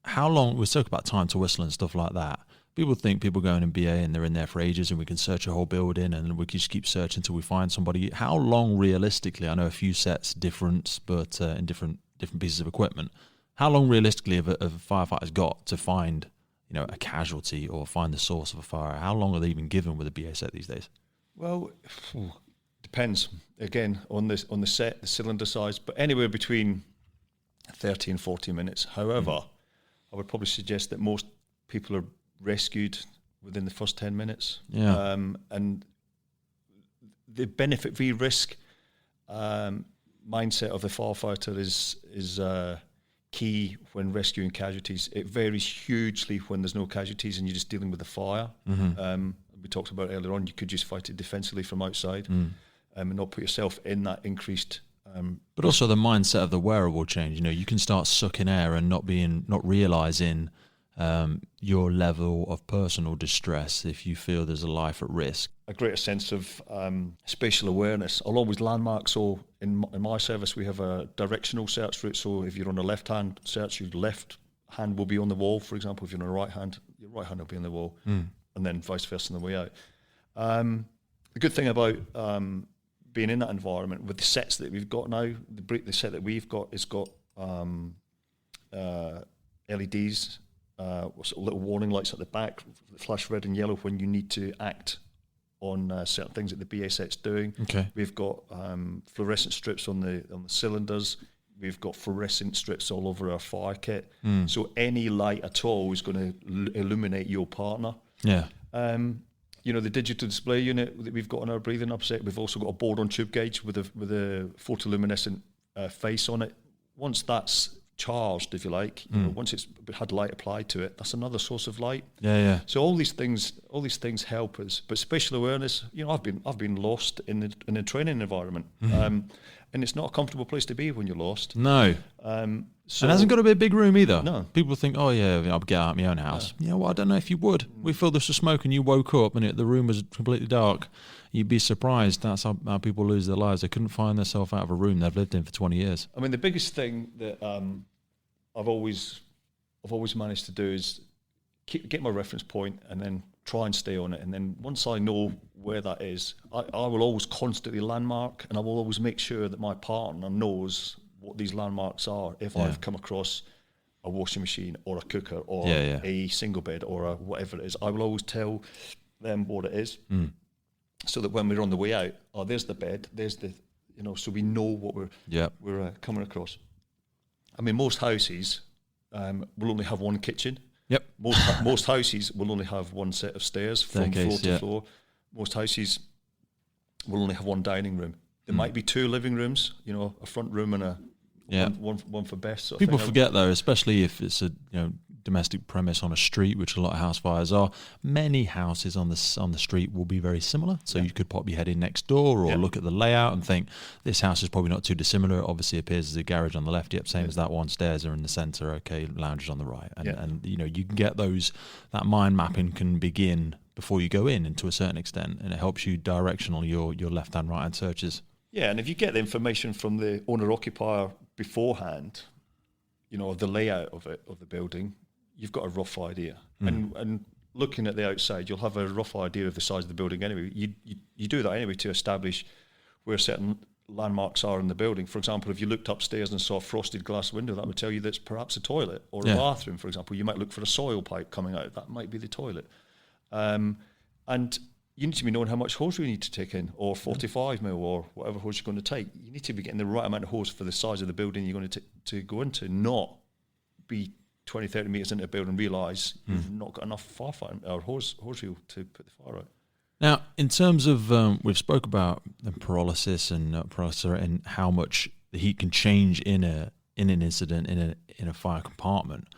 how long, we talk about time to whistle and stuff like that. People think people going in BA and they're in there for ages and we can search a whole building and we can just keep searching until we find somebody. How long realistically, I know a few sets different, but in different pieces of equipment, how long realistically have a firefighter's got to find, a casualty or find the source of a fire? How long are they even given with a BA set these days?
Well, depends again on the set, the cylinder size, but anywhere between 30 and 40 minutes. However, I would probably suggest that most people are rescued within the first 10 minutes.
Yeah.
And the benefit v risk mindset of the firefighter is key when rescuing casualties. It varies hugely when there's no casualties and you're just dealing with the fire. We talked about earlier on, you could just fight it defensively from outside and not put yourself in that increased
but also the mindset of the wearer will change. You can start sucking air and not realising your level of personal distress if you feel there's a life at risk.
A greater sense of spatial awareness. I'll always landmark. So in my service, we have a directional search route. So if you're on the left-hand search, your left hand will be on the wall. For example, if you're on the right hand, your right hand will be on the wall, and then vice versa on the way out. The good thing about being in that environment with the sets that we've got now, the set that we've got has got LEDs, little warning lights at the back, flash red and yellow when you need to act on certain things that the BA set's doing.
Okay.
We've got fluorescent strips on the cylinders. We've got fluorescent strips all over our fire kit. So any light at all is going to illuminate your partner.
Yeah.
The digital display unit that we've got on our breathing upset, we've also got a board on tube gauge with a photoluminescent face on it. Once that's charged, if you like, once it's had light applied to it, that's another source of light.
Yeah.
So all these things help us. But spatial awareness, I've been lost in a training environment, and it's not a comfortable place to be when you're lost.
No. So it hasn't got to be a big room either.
No.
People think, oh yeah, I'll get out of my own house. You know what? I don't know if you would. We filled this with smoke and you woke up and the room was completely dark. You'd be surprised. That's how people lose their lives. They couldn't find themselves out of a room they've lived in for 20 years.
I mean, the biggest thing that I've always managed to do is get my reference point and then try and stay on it. And then once I know where that is, I will always constantly landmark, and I will always make sure that my partner knows what these landmarks are. If I've come across a washing machine or a cooker or a single bed or a whatever it is, I will always tell them what it is. so that when we're on the way out, there's the bed, there's the, so we know what we're coming across. I mean, most houses will only have one kitchen.
Yep.
Most houses will only have one set of stairs from floor to floor. Most houses will only have one dining room. There might be two living rooms, a front room and one for best. Sort of
People
thing.
forget though, especially if it's a domestic premise on a street, which a lot of house fires are. Many houses on the street will be very similar. So you could pop your head in next door or look at the layout and think this house is probably not too dissimilar. It obviously appears as a garage on the left. Yep, same as that one. Stairs are in the centre. Okay, lounges on the right. And you can get that mind mapping can begin before you go in to a certain extent, and it helps you directional your left hand right hand searches.
Yeah, and if you get the information from the owner occupier beforehand, the layout of the building, you've got a rough idea. And looking at the outside, you'll have a rough idea of the size of the building anyway. You do that anyway to establish where certain landmarks are in the building. For example, if you looked upstairs and saw a frosted glass window, that would tell you that's perhaps a toilet or a bathroom, for example. You might look for a soil pipe coming out. That might be the toilet. And you need to be knowing how much hose you need to take in, or 45 mil, or whatever hose you're going to take. You need to be getting the right amount of hose for the size of the building you're going to go into, not be 20, 30 metres into a building and realise you've not got enough firefighting or hose reel to put the fire out.
Now, in terms of, we've spoke about the pyrolysis and how much the heat can change in an incident, in a fire compartment.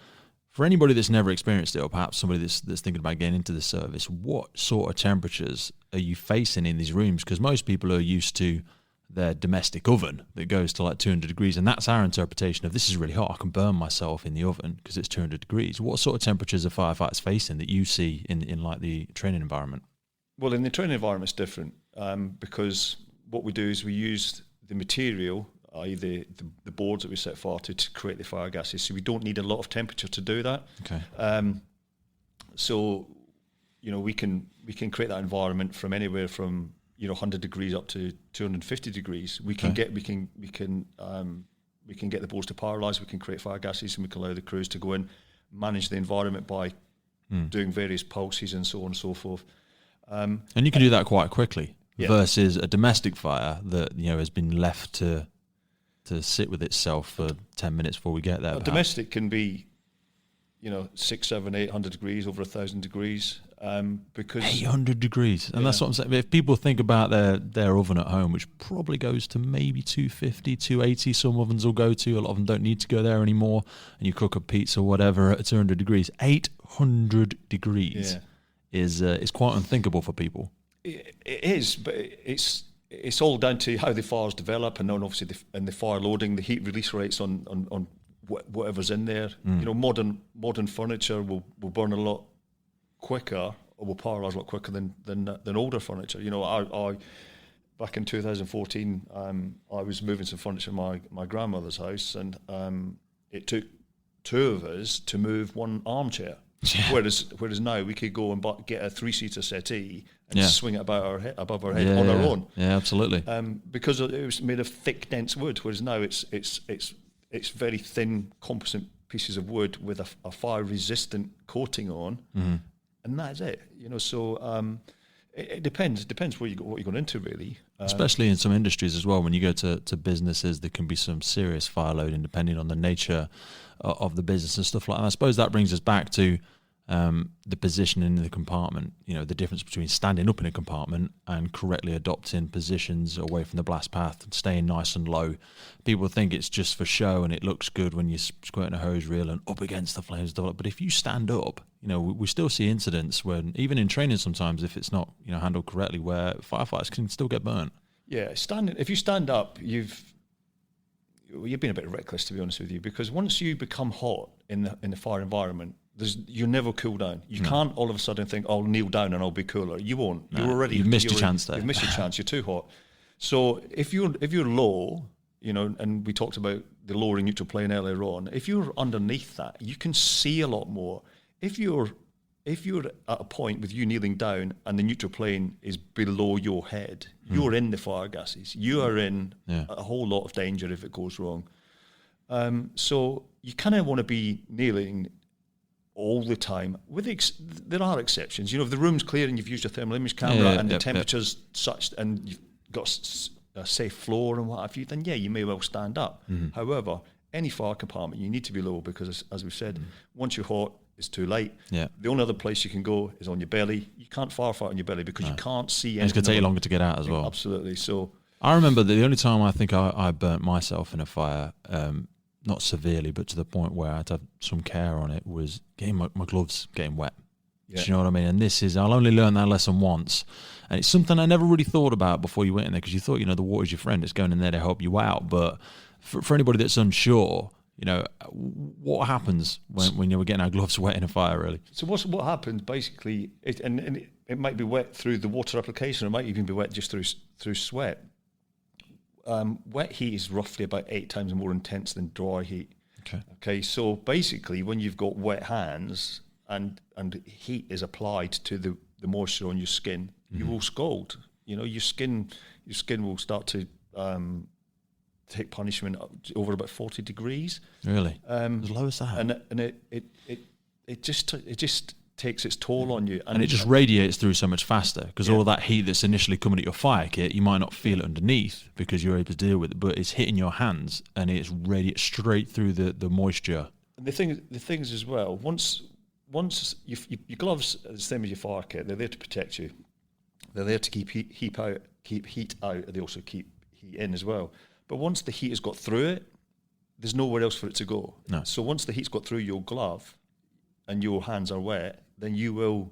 For anybody that's never experienced it, or perhaps somebody that's thinking about getting into the service, what sort of temperatures are you facing in these rooms? Because most people are used to their domestic oven that goes to like 200 degrees, and that's our interpretation of this is really hot. I can burn myself in the oven because it's 200 degrees. What sort of temperatures are firefighters facing that you see in like the training environment? Well,
in the training environment, it's different because what we do is we use the material, i.e. the boards that we set fire to create the fire gases. So we don't need a lot of temperature to do that.
Okay.
So, we can create that environment from anywhere from 100 degrees up to 250 degrees. We can get the boards to pyrolyse. We can create fire gases, and we can allow the crews to go in, manage the environment by doing various pulses and so on and so forth.
And you can do that quite quickly versus a domestic fire that has been left to sit with itself for 10 minutes before we get there.
Domestic can be 600, 700, 800 degrees, over 1,000 degrees, because
800 degrees, and that's what I'm saying. If people think about their oven at home, which probably goes to maybe 250, 280, some ovens will go to. A lot of them don't need to go there anymore. And you cook a pizza or whatever at 200 degrees. 800 degrees is quite unthinkable for people.
It is, but it's all down to how the fires develop, and then obviously the fire loading, the heat release rates on whatever's in there. Modern furniture will burn a lot quicker, or will pyrolyse a lot quicker than older furniture. I back in 2014, I was moving some furniture in my grandmother's house, and it took two of us to move one armchair. Yeah. Whereas now we could go and get a 3-seater settee and swing it above our head on our own.
Yeah, absolutely.
Because it was made of thick, dense wood. Whereas now it's very thin, composite pieces of wood with a fire-resistant coating on, and that's it. So it depends. It depends what you're going into, really.
Especially in some industries as well. When you go to businesses, there can be some serious fire loading depending on the nature of the business and stuff like that. And I suppose that brings us back to the positioning in the compartment. The difference between standing up in a compartment and correctly adopting positions away from the blast path and staying nice and low. People think it's just for show and it looks good when you're squirting a hose reel and up against the flames. But if you stand up, we still see incidents when, even in training sometimes, if it's not handled correctly, where firefighters can still get burnt.
Yeah, if you stand up, you've been a bit reckless, to be honest with you, because once you become hot in the fire environment, you never cool down. You can't all of a sudden think, I'll kneel down and I'll be cooler. You won't.
No, you've missed your chance there.
You've missed your chance. You're too hot. So if you're low, and we talked about the lowering neutral plane earlier on, if you're underneath that, you can see a lot more. If you're at a point with you kneeling down and the neutral plane is below your head, you're in the fire gases. You are in a whole lot of danger if it goes wrong. So you kind of want to be kneeling all the time. There are exceptions. You know, if the room's clear and you've used a thermal image camera and the temperature's such, and you've got a safe floor and what have you, then you may well stand up. However, any fire compartment, you need to be low because, as we've said, once you're hot, it's too late. The only other place you can go is on your belly. You can't firefight on your belly because you can't see anything.
It's going to take you longer to get out as well.
Absolutely. So
I remember that the only time I think I burnt myself in a fire, not severely, but to the point where I had to have some care on it, was getting my gloves getting wet. Do you know what I mean? And I'll only learn that lesson once. And it's something I never really thought about before you went in there, because you thought, the water's your friend, it's going in there to help you out. But for anybody that's unsure, what happens when you're getting our gloves wet in a fire, really?
So what happens, basically, it might be wet through the water application, or it might even be wet just through sweat. Wet heat is roughly about 8 times more intense than dry heat. Okay. So basically, when you've got wet hands and heat is applied to the moisture on your skin, you will scald. Your skin will start to take punishment over about 40 degrees.
Really? As low as that?
And it just takes its toll on you,
and it just radiates through so much faster, because all of that heat that's initially coming at your fire kit, you might not feel it underneath because you're able to deal with it, but it's hitting your hands and it's radiates straight through the moisture.
And the things as well, once your gloves are the same as your fire kit, they're there to protect you. They're there to keep heat out, and they also keep heat in as well. But once the heat has got through it, there's nowhere else for it to go.
No.
So once the heat's got through your glove and your hands are wet, then you will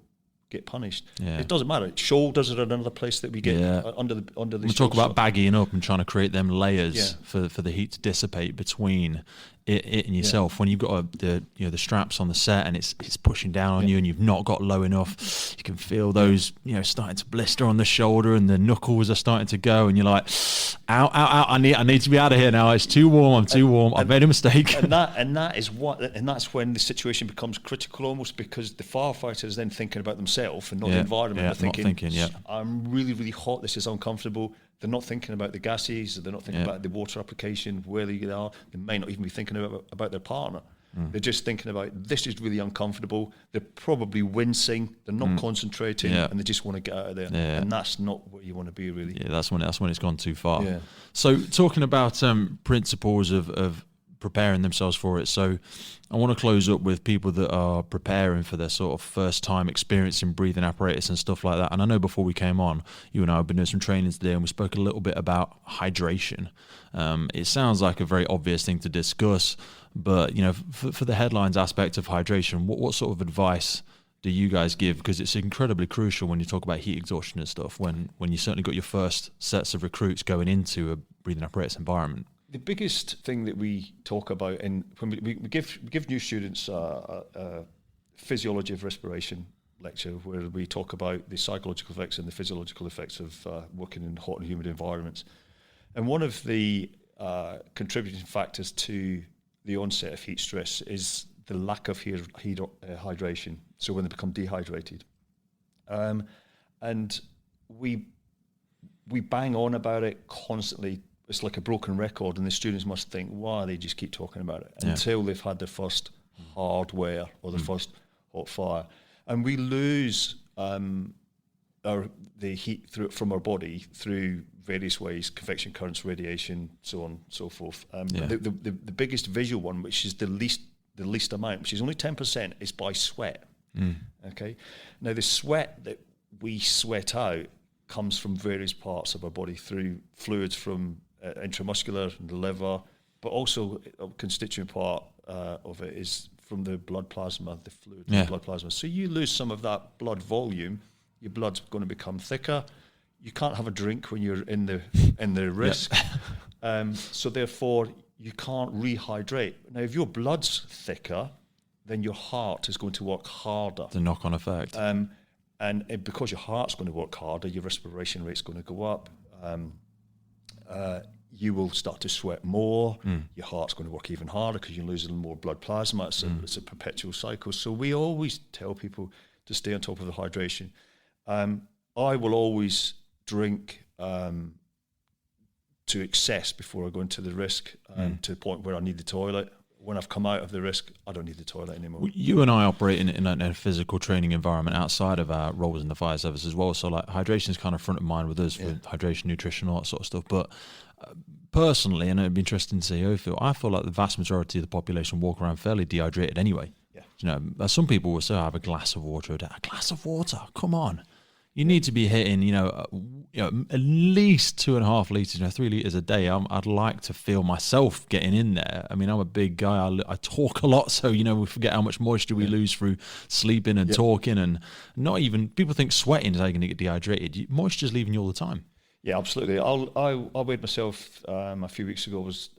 get punished. It doesn't matter. Shoulders are another place that we get under the.
We talk about bagging up and trying to create them layers for the heat to dissipate between it and yourself. When you've got the straps on the set and it's pushing down on you, and you've not got low enough, you can feel those starting to blister on the shoulder, and the knuckles are starting to go, and you're like, ow, I need to be out of here now. It's too warm. I'm too warm. I've made a mistake.
And that's when the situation becomes critical, almost, because the firefighter is then thinking about themselves and not the environment. They're thinking, I'm really, really hot. This is uncomfortable. They're not thinking about the gases. They're not thinking about the water application, where they are. They may not even be thinking about their partner. They're just thinking about, this is really uncomfortable. They're probably wincing. They're not concentrating, and they just want to get out of there. And that's not what you want to be, really.
Yeah, that's when it's gone too far. So talking about principles of preparing themselves for it. So I want to close up with people that are preparing for their sort of first time experiencing breathing apparatus and stuff like that. And I know before we came on, you and I have been doing some training today, and we spoke a little bit about hydration. It sounds like a very obvious thing to discuss, but for the headlines aspect of hydration, what sort of advice do you guys give? Because it's incredibly crucial when you talk about heat exhaustion and stuff, when you certainly got your first sets of recruits going into a breathing apparatus environment.
The biggest thing that we talk about, and when we give new students a physiology of respiration lecture, where we talk about the psychological effects and the physiological effects of working in hot and humid environments. And one of the contributing factors to the onset of heat stress is the lack of hydration. So when they become dehydrated, and we bang on about it constantly. It's like a broken record, and the students must think, why they just keep talking about it until they've had their first hardware or their first hot fire. And we lose the heat from our body through various ways: convection currents, radiation, so on and so forth. The biggest visual one, which is the least amount, which is only 10%, is by sweat. Okay, now the sweat that we sweat out comes from various parts of our body, through fluids from intramuscular and the liver, but also a constituent part of it is from the blood plasma, the fluid from the blood plasma. So you lose some of that blood volume, your blood's going to become thicker. You can't have a drink when you're in the risk. So therefore you can't rehydrate. Now if your blood's thicker, then your heart is going to work harder.
The knock-on effect.
And because your heart's going to work harder, your respiration rate's going to go up. You will start to sweat more. Your heart's going to work even harder because you're losing more blood plasma. It's a perpetual cycle. So we always tell people to stay on top of the hydration. I will always drink to excess before I go into the risk, to the point where I need the toilet, when I've come out of the risk, I don't need the toilet anymore.
You and I operate in a physical training environment outside of our roles in the fire service as well. So like hydration is kind of front of mind with us for hydration, nutrition, all that sort of stuff. But personally, and it'd be interesting to see how you feel, I feel like the vast majority of the population walk around fairly dehydrated anyway.
Yeah.
You know, some people will say, I have a glass of water a day. A glass of water? Come on. You need to be hitting, at least 2.5 litres, 3 litres a day. I'd like to feel myself getting in there. I mean, I'm a big guy. I talk a lot, so, we forget how much moisture we lose through sleeping and talking. And not even, people think sweating is how you're going to get dehydrated. Moisture's leaving you all the time.
Yeah, absolutely. I weighed myself a few weeks ago. I was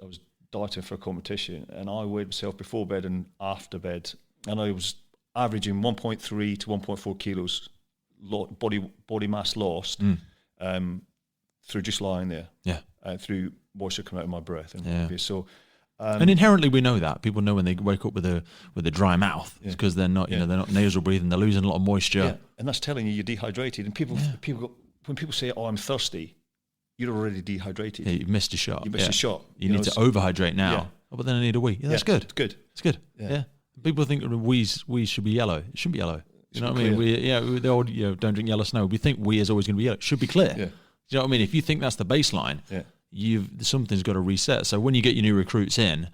dieting for a competition, and I weighed myself before bed and after bed, and I was averaging 1.3 to 1.4 kilos body mass lost through just lying there. Yeah, through moisture coming out of my breath. So,
and inherently we know that people know when they wake up with a dry mouth because they're not they're not nasal breathing. They're losing a lot of moisture. Yeah,
and that's telling you you're dehydrated. And people when people say, "Oh, I'm thirsty," you're already dehydrated.
Yeah, you've missed a shot.
You missed a shot.
You need to overhydrate now. Yeah. Oh, but then I need a wee. Yeah, that's good.
It's good.
It's good. Yeah. People think wees should be yellow. It shouldn't be yellow. You know what I mean? The old, don't drink yellow snow. We think wee is always going to be yellow. It should be clear. Yeah. Do you know what I mean? If you think that's the baseline, something's got to reset. So when you get your new recruits in,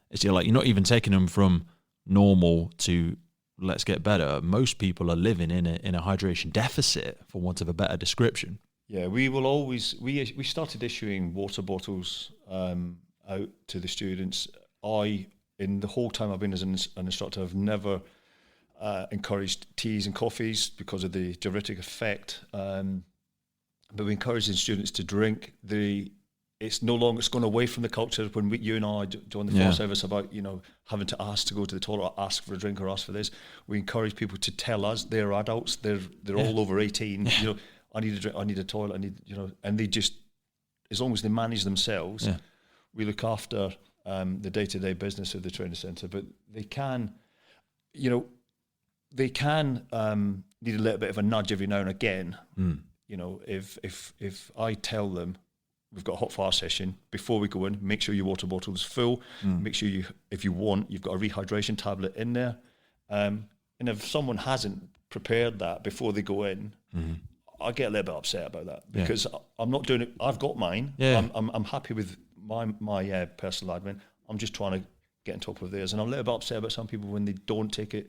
it's you're not even taking them from normal to let's get better. Most people are living in a hydration deficit, for want of a better description.
Yeah, we will always. We started issuing water bottles out to the students. In the whole time I've been as an instructor, I've never encouraged teas and coffees because of the diuretic effect. But we encourage the students to drink. It's no longer, it's gone away from the culture when you and I joined the fire service about, having to ask to go to the toilet or ask for a drink or ask for this. We encourage people to tell us they're adults, they're all over 18, I need a drink, I need a toilet, and they just, as long as they manage themselves, we look after the day-to-day business of the training centre, but they can, need a little bit of a nudge every now and again. If I tell them we've got a hot fire session, before we go in, make sure your water bottle is full. Make sure if you want, you've got a rehydration tablet in there. And if someone hasn't prepared that before they go in, I get a little bit upset about that because I'm not doing it. I've got mine. Yeah. I'm happy with my personal admin. I'm just trying to get on top of theirs, and I'm a little bit upset about some people when they don't take it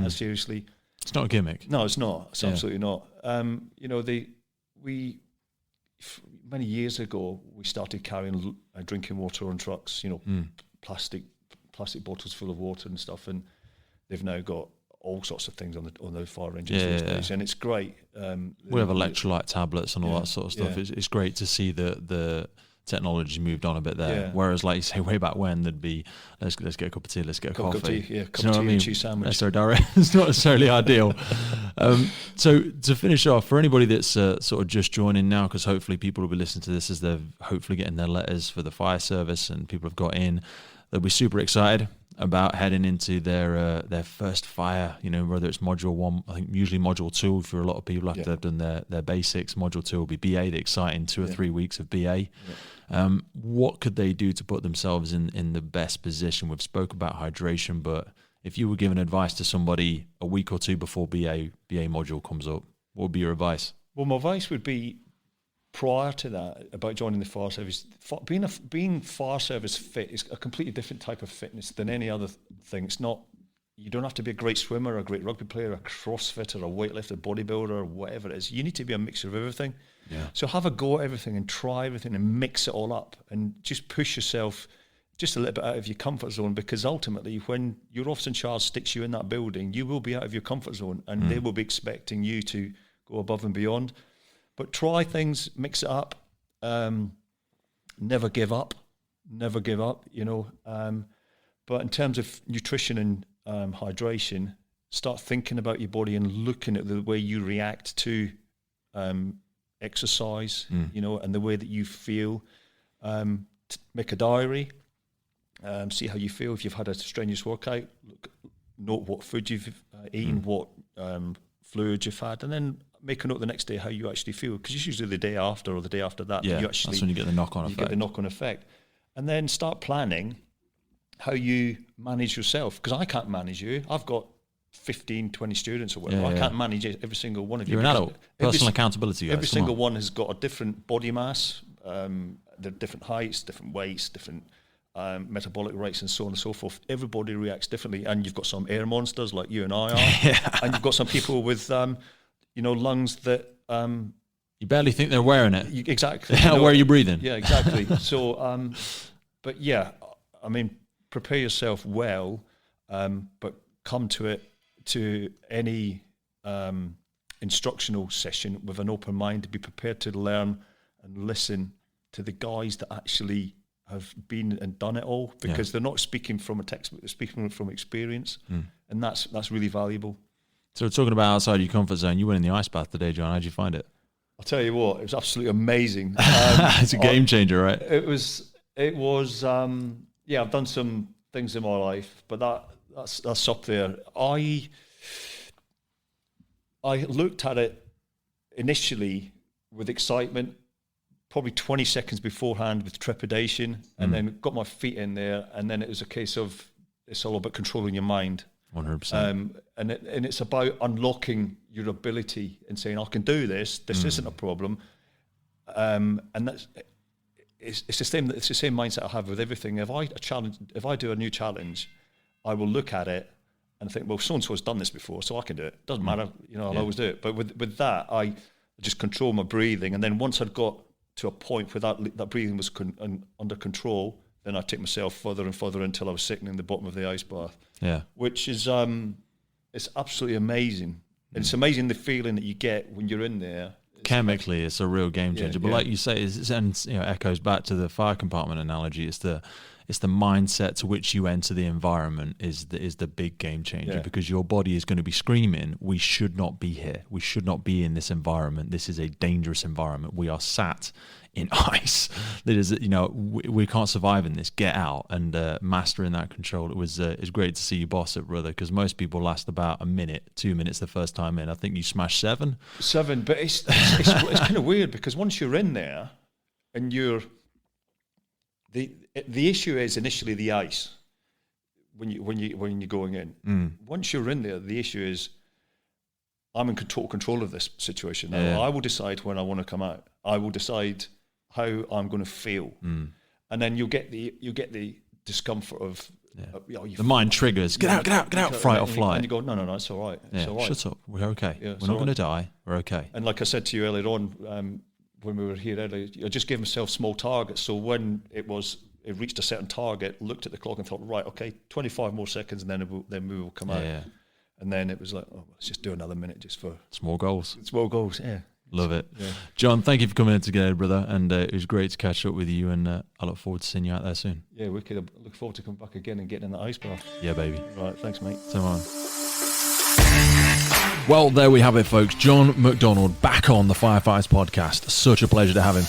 as seriously.
It's not a gimmick.
No, it's not. It's absolutely not. Many years ago we started carrying drinking water on trucks. Plastic bottles full of water and stuff, and they've now got all sorts of things on the fire engines these days, and it's great.
We have electrolyte tablets and all that sort of stuff. It's great to see the technology's moved on a bit there. Whereas, like you say, way back when there'd be let's get a cup of tea, let's get a coffee.
Cup of tea, cup of tea and cheese sandwich.
That's so direct. It's not necessarily ideal. So to finish off, for anybody that's sort of just joining now, because hopefully people will be listening to this as they're hopefully getting their letters for the fire service and people have got in, they'll be super excited about heading into their first fire, whether it's module 1, I think usually module 2 for a lot of people after they've done their basics. Module 2 will be BA, the exciting 2 or 3 weeks of BA. What could they do to put themselves in the best position? We've spoke about hydration, but if you were giving advice to somebody a week or 2 before BA module comes up, what would be your advice?
Well, my advice would be, prior to that, about joining the fire service, being fire service fit is a completely different type of fitness than any other thing. It's not, you don't have to be a great swimmer, a great rugby player, a crossfitter, a weightlifter, bodybuilder, or whatever it is. You need to be a mixture of everything. Yeah. So have a go at everything and try everything and mix it all up and just push yourself just a little bit out of your comfort zone, because ultimately when your officer in charge sticks you in that building, you will be out of your comfort zone and they will be expecting you to go above and beyond. But try things, mix it up, never give up, but in terms of nutrition and hydration, start thinking about your body and looking at the way you react to exercise, and the way that you feel. Make a diary, see how you feel. If you've had a strenuous workout, note what food you've eaten, what fluids you've had, and then make a note the next day how you actually feel, because it's usually the day after or the day after that you actually,
that's when you get the knock-on effect.
And then start planning how you manage yourself, because I can't manage you. I've got 15, 20 students or whatever. I can't manage every single one of you.
You're an adult. Personal accountability, guys.
Every single one has got a different body mass, they're different heights, different weights, different metabolic rates, and so on and so forth. Everybody reacts differently, and you've got some air monsters like you and I are, and you've got some people with, lungs that
you barely think they're wearing it.
Exactly.
Where are you breathing?
Yeah, exactly. So, but yeah, I mean, prepare yourself well, but come to any instructional session with an open mind, to be prepared to learn and listen to the guys that actually have been and done it all, because they're not speaking from a textbook, they're speaking from experience, and that's really valuable.
So talking about outside your comfort zone, you went in the ice bath today, John. How'd you find it?
I'll tell you what, it was absolutely amazing.
It's a game changer, right?
It was. I've done some things in my life, but that's up there. I looked at it initially with excitement, probably 20 seconds beforehand with trepidation, and then got my feet in there, and then it was a case of, it's all about controlling your mind.
100%.
And it's about unlocking your ability and saying, I can do this. This isn't a problem. And it's the same mindset I have with everything. If I do a new challenge, I will look at it and think, well, so and so has done this before, so I can do it. Doesn't matter, I'll always do it. But with that, I just control my breathing, and then once I'd got to a point where that breathing was under control, then I take myself further and further until I was sitting in the bottom of the ice bath. Yeah, which is it's absolutely amazing. And it's amazing the feeling that you get when you're in there.
Chemically, it's a real game changer. But like you say, it echoes back to the fire compartment analogy. It's the mindset to which you enter the environment is the big game changer, because your body is going to be screaming, we should not be here. We should not be in this environment. This is a dangerous environment. We are sat in ice. That is, we can't survive in this. Get out. And mastering that control. It was great to see you boss it, brother, because most people last about a minute, 2 minutes the first time in. I think you smashed 7.
But it's kind of weird, because once you're in there and you're the issue is initially the ice when you're going in. Once you're in there, the issue is I'm in control of this situation now. I will decide when I want to come out. I will decide how I'm going to feel, and then you'll get the discomfort of
the mind triggers. Get out, fight or flight.
And you go, no, it's all right. It's all right.
Shut up. We're okay. We're not going to die. We're okay.
And like I said to you earlier on, when we were here earlier, I just gave myself small targets. So when it reached a certain target, looked at the clock and thought, right, okay, 25 more seconds, and then we will come out. Yeah. And then it was like, let's just do another minute just for
small goals.
Small goals, yeah.
Love it. Yeah. John, thank you for coming in today, brother. And it was great to catch up with you, and I look forward to seeing you out there soon.
Yeah, we could look forward to coming back again and getting in the ice bath.
Yeah, baby.
Right, thanks, mate.
So on. Well, there we have it, folks. John Macdonald back on the Firefighters Podcast. Such a pleasure to have him.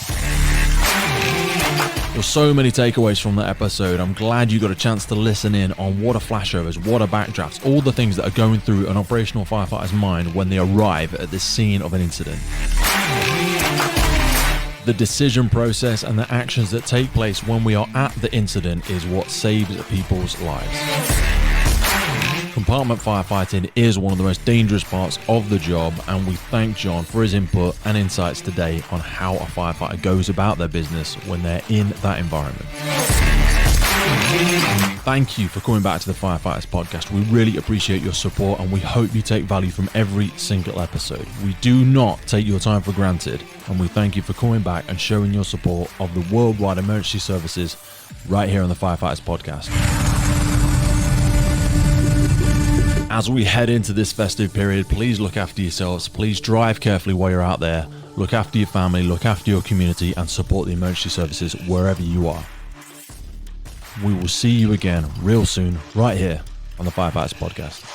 There were so many takeaways from that episode. I'm glad you got a chance to listen in on water flashovers, water backdrafts, all the things that are going through an operational firefighter's mind when they arrive at the scene of an incident. The decision process and the actions that take place when we are at the incident is what saves people's lives. Compartment firefighting is one of the most dangerous parts of the job, and we thank John for his input and insights today on how a firefighter goes about their business when they're in that environment. Thank you for coming back to the Firefighters Podcast. We really appreciate your support, and we hope you take value from every single episode. We do not take your time for granted, and we thank you for coming back and showing your support of the worldwide emergency services right here on the Firefighters Podcast. As we head into this festive period, please look after yourselves. Please drive carefully while you're out there. Look after your family, look after your community, and support the emergency services wherever you are. We will see you again real soon, right here on the Firefighters Podcast.